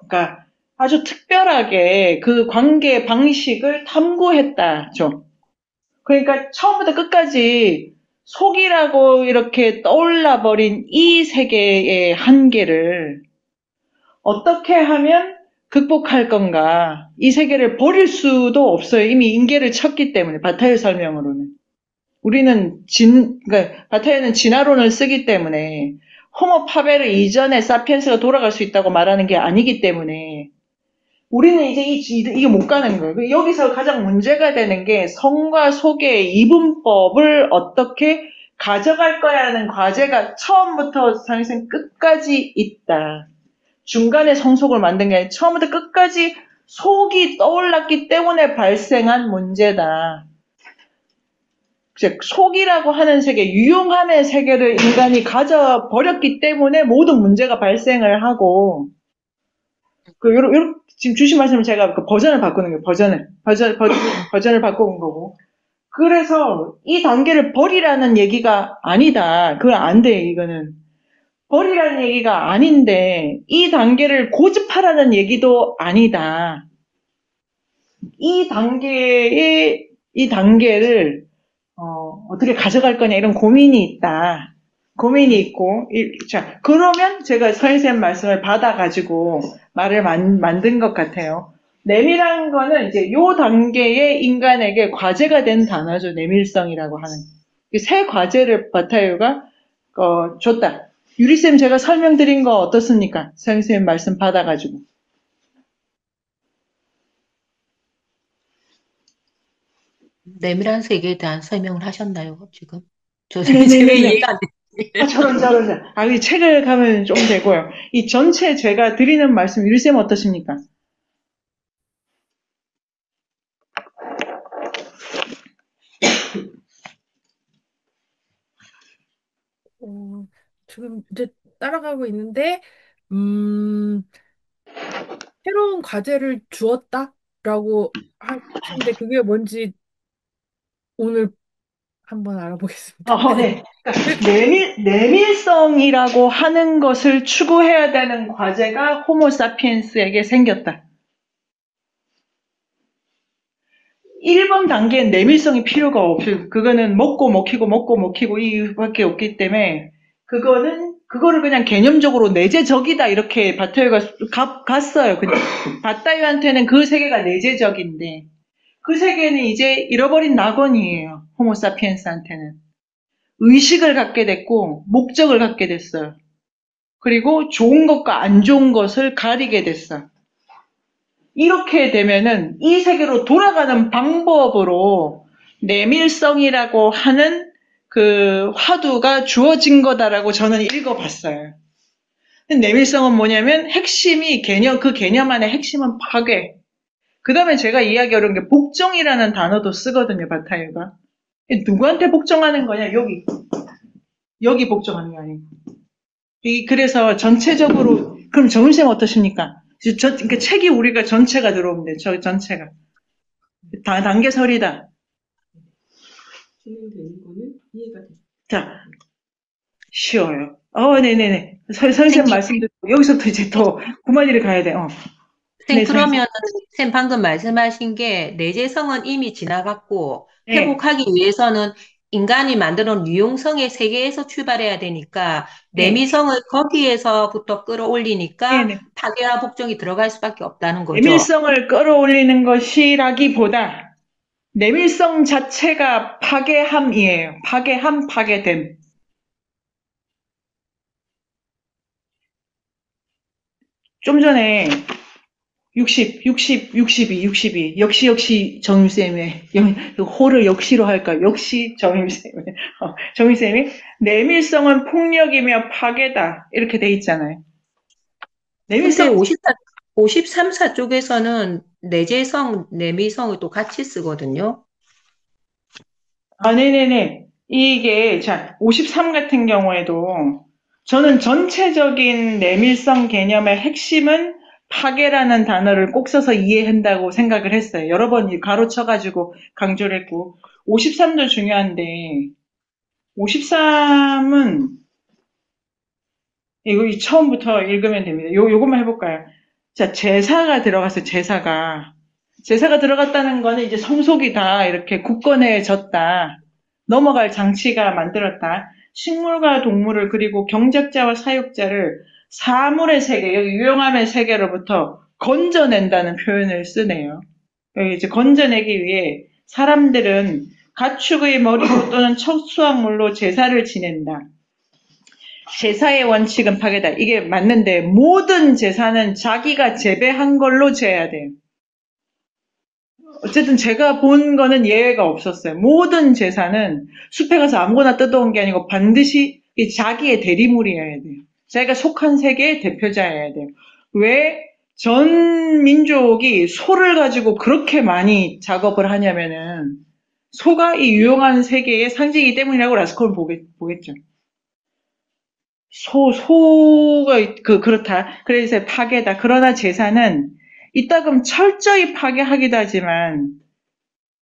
그러니까 아주 특별하게 그 관계 방식을 탐구했다죠. 그러니까 처음부터 끝까지 속이라고 이렇게 떠올라 버린 이 세계의 한계를 어떻게 하면 극복할 건가? 이 세계를 버릴 수도 없어요. 이미 인계를 쳤기 때문에, 바타일 설명으로는. 우리는 그러니까 바타일은 진화론을 쓰기 때문에 호모 파베르 이전에 사피엔스가 돌아갈 수 있다고 말하는 게 아니기 때문에 우리는 이제 이게 못 가는 거예요. 여기서 가장 문제가 되는 게 성과 속의 이분법을 어떻게 가져갈 거야 하는 과제가 처음부터 사실상 끝까지 있다. 중간에 성속을 만든 게 아니라 처음부터 끝까지 속이 떠올랐기 때문에 발생한 문제다. 속이라고 하는 세계, 유용함의 세계를 인간이 가져버렸기 때문에 모든 문제가 발생을 하고, 지금 주신 말씀을 제가 그 버전을 바꾸는 거예요. 버전을 바꾸는 거고. 그래서 이 단계를 버리라는 얘기가 아니다. 그건 안 돼, 이거는. 버리라는 얘기가 아닌데, 이 단계를 고집하라는 얘기도 아니다. 이 단계를, 어떻게 가져갈 거냐, 이런 고민이 있다. 고민이 있고, 자, 그러면 제가 선생님 말씀을 받아가지고 말을 만든 것 같아요. 내밀한 거는 이제 요 단계의 인간에게 과제가 된 단어죠. 내밀성이라고 하는. 이 세 과제를 바타이유가 줬다. 유리쌤 제가 설명드린 거 어떻습니까? 선생님 말씀 받아가지고. 내밀한 세계에 대한 설명을 하셨나요, 지금? 제가 네네네네. 이해가 안 돼요. 저런. 이 책을 가면 좀 되고요. 이 전체 제가 드리는 말씀, 유리쌤 어떠십니까? 어, 지금 이제 따라가고 있는데, 음, 새로운 과제를 주었다라고 하시는데 그게 뭔지 오늘 한번 알아보겠습니다. 네. 그러니까 내밀성이라고 하는 것을 추구해야 되는 과제가 호모사피엔스에게 생겼다. 1번 단계엔 내밀성이 필요가 없어요. 그거는 먹고 먹히고 이밖에 없기 때문에 그거를 그냥 개념적으로 내재적이다 이렇게 바타이유가 갔어요. 그냥 바타이유한테는 그 세계가 내재적인데 그 세계는 이제 잃어버린 낙원이에요. 호모사피엔스한테는. 의식을 갖게 됐고 목적을 갖게 됐어요. 그리고 좋은 것과 안 좋은 것을 가리게 됐어. 이렇게 되면은 이 세계로 돌아가는 방법으로 내밀성이라고 하는 그 화두가 주어진 거다라고 저는 읽어봤어요. 내밀성은 뭐냐면 그 개념 안에 핵심은 파괴. 그 다음에 제가 이해하기 어려운 게 복종이라는 단어도 쓰거든요, 바타이유가. 누구한테 복종하는 거냐, 여기 복종하는 게 아니고. 그래서 전체적으로 그럼 정윤쌤 어떠십니까? 그러니까 책이 우리가 전체가 들어오면 돼. 저 전체가. 단계설이다. 진행되는 거는 이해가 돼요. 자, 쉬워요. 네네네. 선생님 말씀 듣고 여기서부터 이제 또 구만리를 가야 돼. 네, 그러면 쌤 방금 말씀하신 게 내재성은 이미 지나갔고 네. 회복하기 위해서는 인간이 만들어 놓은 유용성의 세계에서 출발해야 되니까 네. 내미성을 거기에서부터 끌어올리니까 네네. 파괴와 복종이 들어갈 수밖에 없다는 거죠. 내밀성을 끌어올리는 것이라기보다 내밀성 자체가 파괴함이에요. 파괴함, 파괴됨. 좀 전에 62. 역시 정임쌤의, 호를 역시로 할까? 역시 정임쌤의, 정임쌤이 내밀성은 폭력이며 파괴다. 이렇게 돼 있잖아요. 근데 내밀성, 53, 4 쪽에서는 내재성, 내미성을 또 같이 쓰거든요. 네네네. 이게, 자, 53 같은 경우에도 저는 전체적인 내밀성 개념의 핵심은 파괴라는 단어를 꼭 써서 이해한다고 생각을 했어요. 여러 번 가로쳐가지고 강조를 했고, 53도 중요한데, 53은, 이거 처음부터 읽으면 됩니다. 요것만 해볼까요? 자, 제사가 들어갔어요, 제사가. 제사가 들어갔다는 거는 이제 성속이 다 이렇게 굳건해졌다. 넘어갈 장치가 만들었다. 식물과 동물을 그리고 경작자와 사육자를 사물의 세계, 여기 유용함의 세계로부터 건져낸다는 표현을 쓰네요. 여기 이제 건져내기 위해 사람들은 가축의 머리로 또는 척수악물로 제사를 지낸다. 제사의 원칙은 파괴다. 이게 맞는데 모든 제사는 자기가 재배한 걸로 재야 돼요. 어쨌든 제가 본 거는 예외가 없었어요. 모든 제사는 숲에 가서 아무거나 뜯어온 게 아니고 반드시 자기의 대리물이어야 돼요. 자기가 속한 세계의 대표자여야 돼요. 왜 전 민족이 소를 가지고 그렇게 많이 작업을 하냐면은 소가 이 유용한 세계의 상징이기 때문이라고 라스콜은 보겠죠. 소가 그렇다. 그래서 파괴다. 그러나 제사는 이따금 철저히 파괴하기도 하지만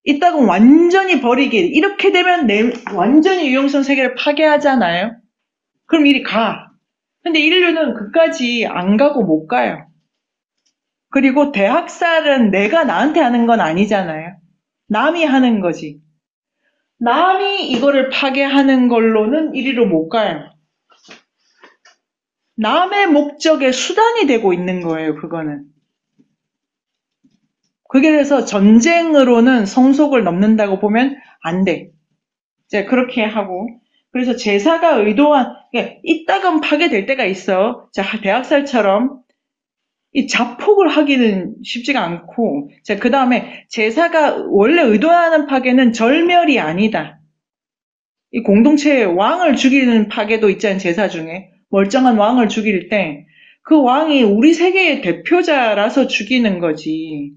이따금 완전히 버리기. 이렇게 되면 완전히 유용성 세계를 파괴하잖아요. 그럼 이리 가. 근데 인류는 그까지 안 가고 못 가요. 그리고 대학살은 내가 나한테 하는 건 아니잖아요. 남이 하는 거지. 남이 이거를 파괴하는 걸로는 이리로 못 가요. 남의 목적의 수단이 되고 있는 거예요, 그거는. 그게 그래서 전쟁으로는 성속을 넘는다고 보면 안 돼. 이제 그렇게 하고. 그래서 제사가 의도한, 그러니까 이따금 파괴될 때가 있어. 자, 대학살처럼 이 자폭을 하기는 쉽지가 않고. 자, 그 다음에 제사가 원래 의도하는 파괴는 절멸이 아니다. 이 공동체의 왕을 죽이는 파괴도 있잖아요, 제사 중에. 멀쩡한 왕을 죽일 때, 그 왕이 우리 세계의 대표자라서 죽이는 거지.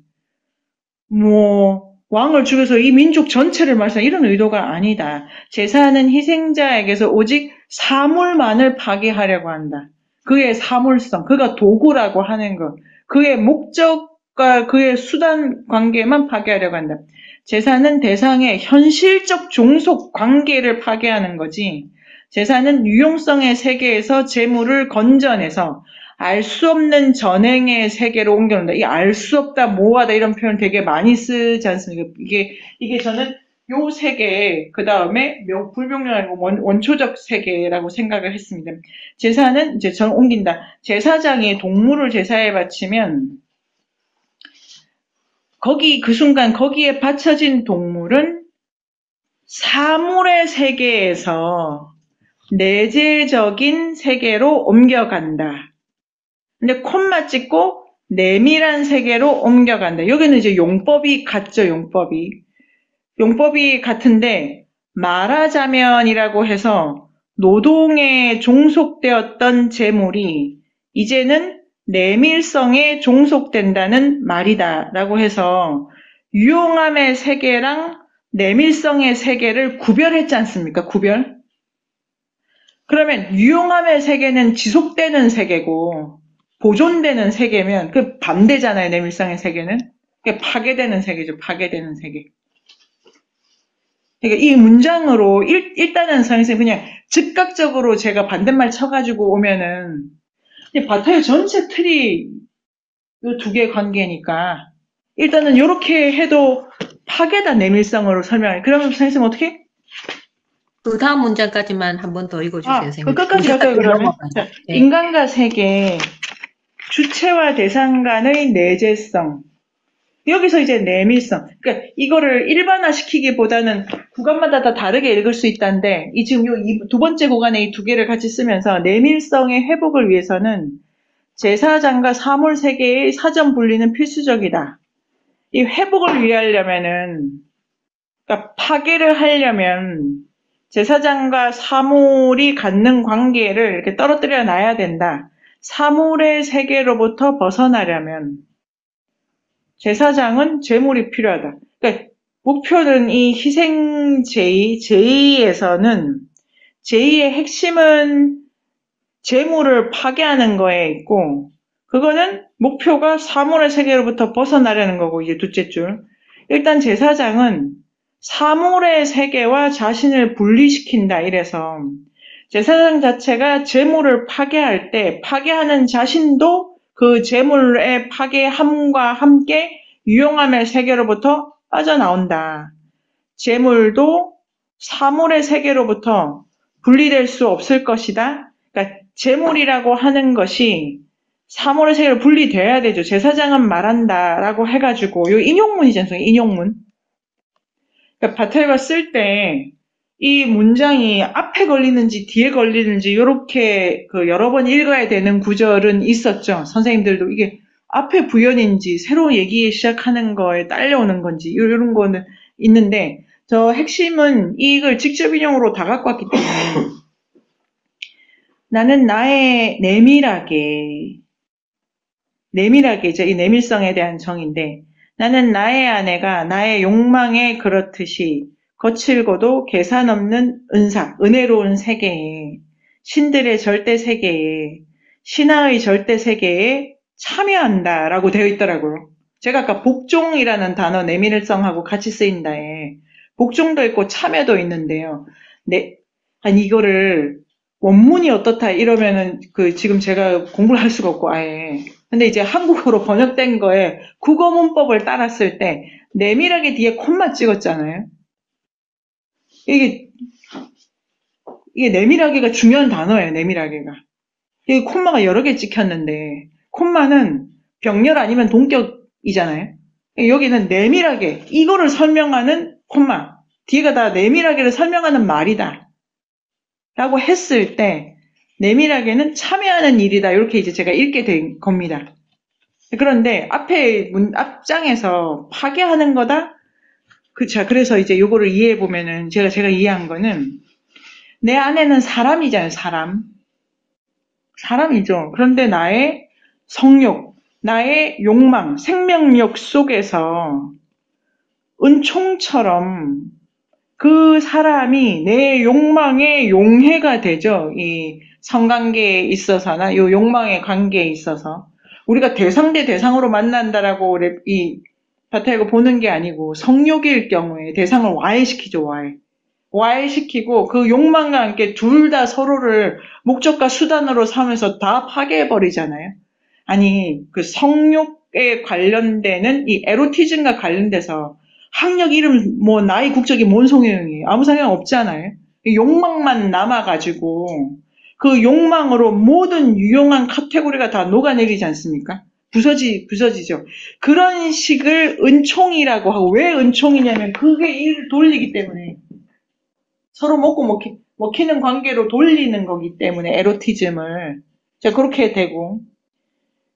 왕을 죽여서 이 민족 전체를 말해서 이런 의도가 아니다. 제사는 희생자에게서 오직 사물만을 파괴하려고 한다. 그의 사물성, 그가 도구라고 하는 것, 그의 목적과 그의 수단 관계만 파괴하려고 한다. 제사는 대상의 현실적 종속 관계를 파괴하는 거지. 제사는 유용성의 세계에서 재물을 건져내서 알 수 없는 전행의 세계로 옮겨놓는다. 이 알 수 없다, 모호하다 이런 표현 되게 많이 쓰지 않습니까? 이게 저는 요 세계, 그 다음에 불명령하고 원초적 세계라고 생각을 했습니다. 제사는 이제 저는 옮긴다. 제사장이 동물을 제사에 바치면 그 순간 거기에 바쳐진 동물은 사물의 세계에서 내재적인 세계로 옮겨간다. 근데 콤마 찍고 내밀한 세계로 옮겨간다. 여기는 이제 용법이 같죠, 용법이. 용법이 같은데 말하자면이라고 해서 노동에 종속되었던 재물이 이제는 내밀성에 종속된다는 말이다라고 해서 유용함의 세계랑 내밀성의 세계를 구별했지 않습니까? 그러면 유용함의 세계는 지속되는 세계고 보존되는 세계면 그 반대잖아요. 내밀성의 세계는. 그게 파괴되는 세계죠. 파괴되는 세계. 그러니까 이 문장으로 일단은 선생님 그냥 즉각적으로 제가 반대말 쳐가지고 오면은 바타요 전체 틀이 이 두 개의 관계니까 일단은 이렇게 해도 파괴다 내밀성으로 설명해. 그러면 선생님 어떻게? 그 다음 문장까지만 한 번 더 읽어주세요, 그 선생님. 끝까지 갈까요 그러면? 자, 네. 인간과 세계, 주체와 대상 간의 내재성. 여기서 이제 내밀성. 그러니까 이거를 일반화시키기보다는 구간마다 다 다르게 읽을 수 있다는데 이 지금 두 번째 구간에 이 두 개를 같이 쓰면서 내밀성의 회복을 위해서는 제사장과 사물 세계의 사전 분리는 필수적이다. 이 회복을 위하려면은 그러니까 파괴를 하려면 제사장과 사물이 갖는 관계를 이렇게 떨어뜨려 놔야 된다. 사물의 세계로부터 벗어나려면 제사장은 제물이 필요하다. 그러니까 목표는 이 희생 제의에서는 제의의 핵심은 제물을 파괴하는 거에 있고 그거는 목표가 사물의 세계로부터 벗어나려는 거고 이제 둘째 줄. 일단 제사장은 사물의 세계와 자신을 분리시킨다 이래서 제사장 자체가 제물을 파괴할 때 파괴하는 자신도 그 제물의 파괴함과 함께 유용함의 세계로부터 빠져나온다. 제물도 사물의 세계로부터 분리될 수 없을 것이다. 그러니까 제물이라고 하는 것이 사물의 세계로 분리돼야 되죠. 제사장은 말한다라고 해가지고 이 인용문이잖아요. 인용문. 그러니까 바텔과 쓸 때 이 문장이 앞에 걸리는지 뒤에 걸리는지 이렇게 여러 번 읽어야 되는 구절은 있었죠. 선생님들도 이게 앞에 부연인지 새로운 얘기 시작하는 거에 딸려오는 건지 이런 거는 있는데 저 핵심은 이걸 직접 인용으로 다 갖고 왔기 때문에 나는 나의 내밀하게 이제 이 내밀성에 대한 정의인데 나는 나의 아내가 나의 욕망에 그렇듯이 거칠고도 계산 없는 은혜로운 세계에 신들의 절대 세계에 신화의 절대 세계에 참여한다라고 되어 있더라고요. 제가 아까 복종이라는 단어 내밀성하고 같이 쓰인다에 복종도 있고 참여도 있는데요. 아니 이거를 원문이 어떻다 이러면은 지금 제가 공부를 할 수가 없고 아예. 근데 이제 한국어로 번역된 거에 국어 문법을 따랐을 때 내밀하게 뒤에 콤마 찍었잖아요. 이게 내밀하게가 중요한 단어예요. 내밀하게가. 여기 콤마가 여러 개 찍혔는데 콤마는 병렬 아니면 동격이잖아요. 여기는 내밀하게 이거를 설명하는 콤마. 뒤가 다 내밀하게를 설명하는 말이다. 라고 했을 때 내밀하게는 참여하는 일이다. 이렇게 이제 제가 읽게 된 겁니다. 그런데 앞장에서 파괴하는 거다? 그래서 이제 요거를 이해해 보면은 제가 이해한 거는 내 안에는 사람이잖아요. 사람이죠. 그런데 나의 성욕, 나의 욕망, 생명력 속에서 은총처럼 그 사람이 내 욕망의 용해가 되죠. 이 성관계에 있어서나 이 욕망의 관계에 있어서 우리가 대상 대 대상으로 만난다라고 이 바타이가 보는 게 아니고 성욕일 경우에 대상을 와해시키죠. 와해시키고 그 욕망과 함께 둘 다 서로를 목적과 수단으로 삼아서 다 파괴해버리잖아요. 아니 그 성욕에 관련되는 이 에로티즘과 관련돼서 학력 이름 나이 국적이 뭔 소용이에요. 아무 상관 없잖아요. 욕망만 남아가지고 그 욕망으로 모든 유용한 카테고리가 다 녹아내리지 않습니까? 부서지죠. 그런 식을 은총이라고 하고 왜 은총이냐면 그게 일을 돌리기 때문에 서로 먹고 먹히는 관계로 돌리는 거기 때문에 에로티즘을 그렇게 되고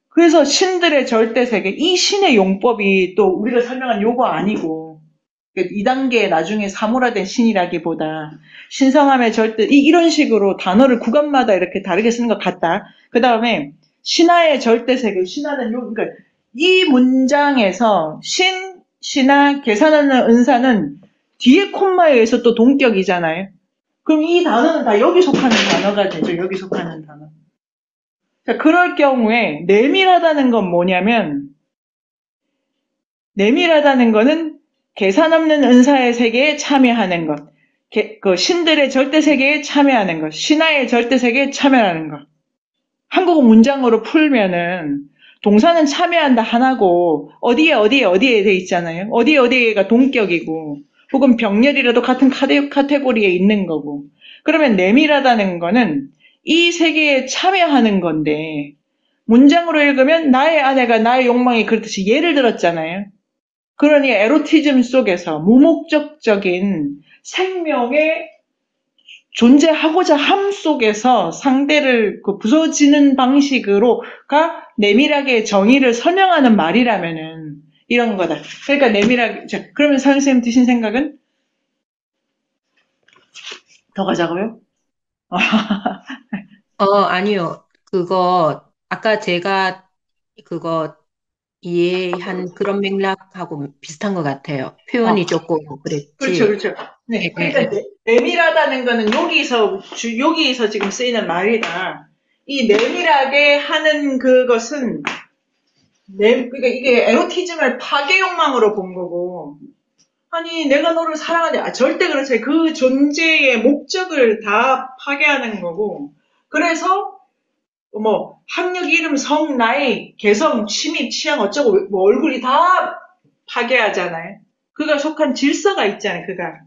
그래서 신들의 절대세계 이 신의 용법이 또 우리가 설명한 요거 아니고 2단계 나중에 사물화된 신이라기보다 신성함의 절대 이런 식으로 단어를 구간마다 이렇게 다르게 쓰는 것 같다. 그 다음에 신화의 절대세계 신화는 그러니까 이 문장에서 신화, 계산하는 은사는 뒤에 콤마에 의해서 또 동격이잖아요. 그럼 이 단어는 다 여기 속하는 단어가 되죠. 여기 속하는 단어. 자, 그럴 경우에 내밀하다는 건 뭐냐면, 내밀하다는 거는 계산 없는 은사의 세계에 참여하는 것, 그 신들의 절대 세계에 참여하는 것, 신화의 절대 세계에 참여하는 것. 한국어 문장으로 풀면은 동사는 참여한다 하나고 어디에 돼 있잖아요. 어디에가 동격이고 혹은 병렬이라도 같은 카테고리에 있는 거고. 그러면 내밀하다는 거는 이 세계에 참여하는 건데 문장으로 읽으면 나의 아내가 나의 욕망이 그렇듯이 예를 들었잖아요. 그러니 에로티즘 속에서 무목적적인 생명의 존재하고자 함 속에서 상대를 부서지는 방식으로가 내밀하게 정의를 설명하는 말이라면은 이런 거다. 그러니까 내밀하게, 자, 그러면 선생님 드신 생각은? 더 가자고요? 아니요. 그거, 아까 제가 그거 이해한 그런 맥락하고 비슷한 것 같아요. 어, 표현이 조금 그렇죠, 그랬지. 그렇죠. 예, 네. 예, 그러니까 예. 내밀하다는 거는 여기서 지금 쓰이는 말이다. 이 내밀하게 하는 그것은 그러니까 이게 에로티즘을 파괴 욕망으로 본 거고, 아니, 내가 너를 사랑하지. 절대 그렇지 않아요. 그 존재의 목적을 다 파괴하는 거고. 그래서, 학력, 이름, 성, 나이, 개성, 취미, 취향, 어쩌고, 얼굴이 다 파괴하잖아요. 그가 속한 질서가 있잖아요, 그가.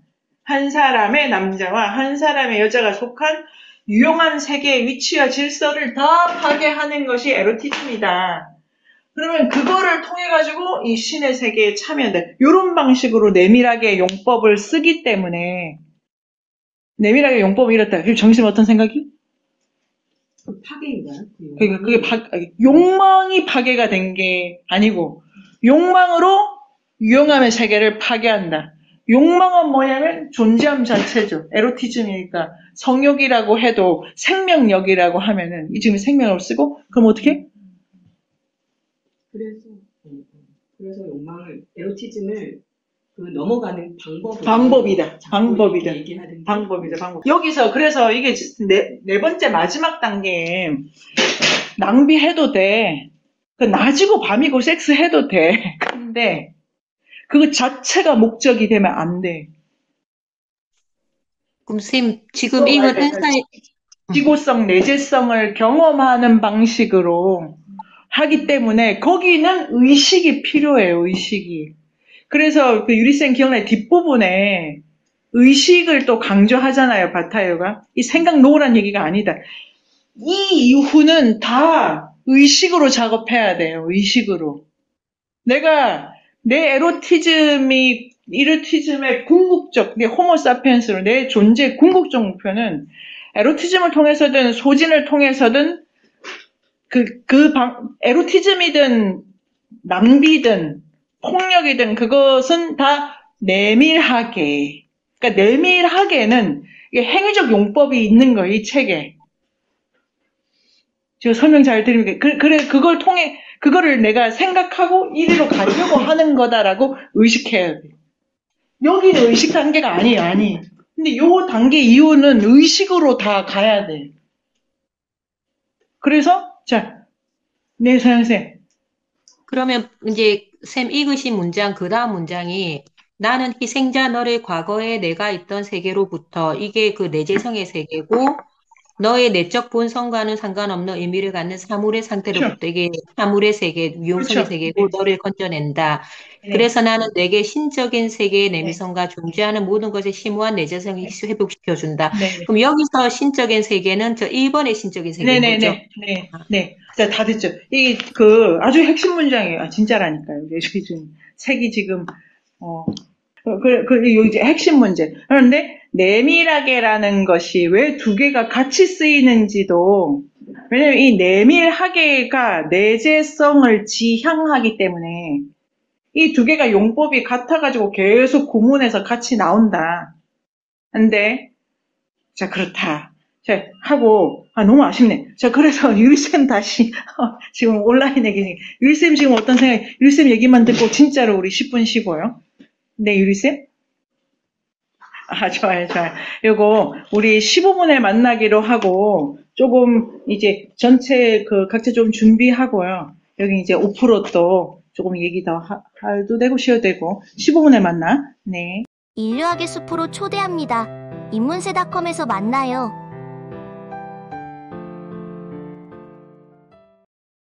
한 사람의 남자와 한 사람의 여자가 속한 유용한 세계의 위치와 질서를 다 파괴하는 것이 에로티즘이다. 그러면 그거를 통해 가지고 이 신의 세계에 참여한다. 이런 방식으로 내밀하게 용법을 쓰기 때문에 내밀하게 용법이 이렇다. 그럼 정신 어떤 생각이? 그 파괴인가요? 그러니까 그게 욕망이 파괴가 된 게 아니고 욕망으로 유용함의 세계를 파괴한다. 욕망은 뭐냐면 존재함 자체죠. 에로티즘이니까 성욕이라고 해도 생명력이라고 하면은 지금 생명을 쓰고 그럼 어떻게? 그래서 그래서 욕망을 에로티즘을 그 넘어가는 방법이다. 방법이다. 얘기하는 방법이다. 방법. 여기서 그래서 이게 네 번째 마지막 단계에 낭비해도 돼. 그 낮이고 밤이고 섹스해도 돼. 근데 그거 자체가 목적이 되면 안 돼. 그럼 선생님, 지금 이건 은사의, 지고성, 내재성을 경험하는 방식으로 하기 때문에 거기는 의식이 필요해요. 의식이. 그래서 그 유리쌤 기억나요? 뒷부분에 의식을 또 강조하잖아요. 바타요가. 이 생각 놓으란 얘기가 아니다. 이 이후는 다 의식으로 작업해야 돼요. 의식으로. 내가 내 에로티즘의 궁극적, 내 호모사피엔스로 내 존재의 궁극적 목표는 에로티즘을 통해서든 소진을 통해서든 에로티즘이든 낭비든 폭력이든 그것은 다 내밀하게. 그러니까 내밀하게는 이게 행위적 용법이 있는 거예요, 이 책에. 제가 설명 잘 드리면, 그걸 통해, 그거를 내가 생각하고 이리로 가려고 하는 거다라고 의식해야 돼. 여기는 의식 단계가 아니에요, 아니. 근데 요 단계 이후는 의식으로 다 가야 돼. 그래서, 자, 네, 서영쌤. 그러면 이제 쌤 읽으신 문장, 그 다음 문장이 나는 희생자 너의 과거에 내가 있던 세계로부터 이게 그 내재성의 세계고 너의 내적 본성과는 상관없는 의미를 갖는 사물의 그렇죠. 상태로부터 이게 사물의 세계, 유용성의 그렇죠. 세계고 너를 건져낸다. 네. 그래서 나는 내게 신적인 세계의 네. 내미성과 존재하는 모든 것의 심오한 내재성을 회복시켜준다. 네. 그럼 여기서 신적인 세계는 저 1번의 신적인 세계인 거죠? 네. 자, 다 됐죠. 아주 핵심 문장이에요. 아, 진짜라니까요. 여기 지금, 책이 지금, 이제 핵심 문제. 그런데, 내밀하게라는 것이 왜 두 개가 같이 쓰이는지도, 왜냐면 이 내밀하게가 내재성을 지향하기 때문에, 이 두 개가 용법이 같아가지고 계속 구문에서 같이 나온다. 근데, 자, 그렇다. 자, 하고, 너무 아쉽네. 자, 그래서 유리쌤 다시, 지금 온라인에 계신, 유리쌤 지금 어떤 생각, 유리쌤 얘기만 듣고 진짜로 우리 10분 쉬고요. 네, 유리쌤? 좋아요. 요거, 우리 15분에 만나기로 하고, 조금 이제 전체 그 각자 좀 준비하고요. 여기 이제 5%또 조금 얘기 더 해도 되고 쉬어도 되고 15분에 만나. 네. 인류학의 숲으로 초대합니다. 인문세닷컴에서 만나요.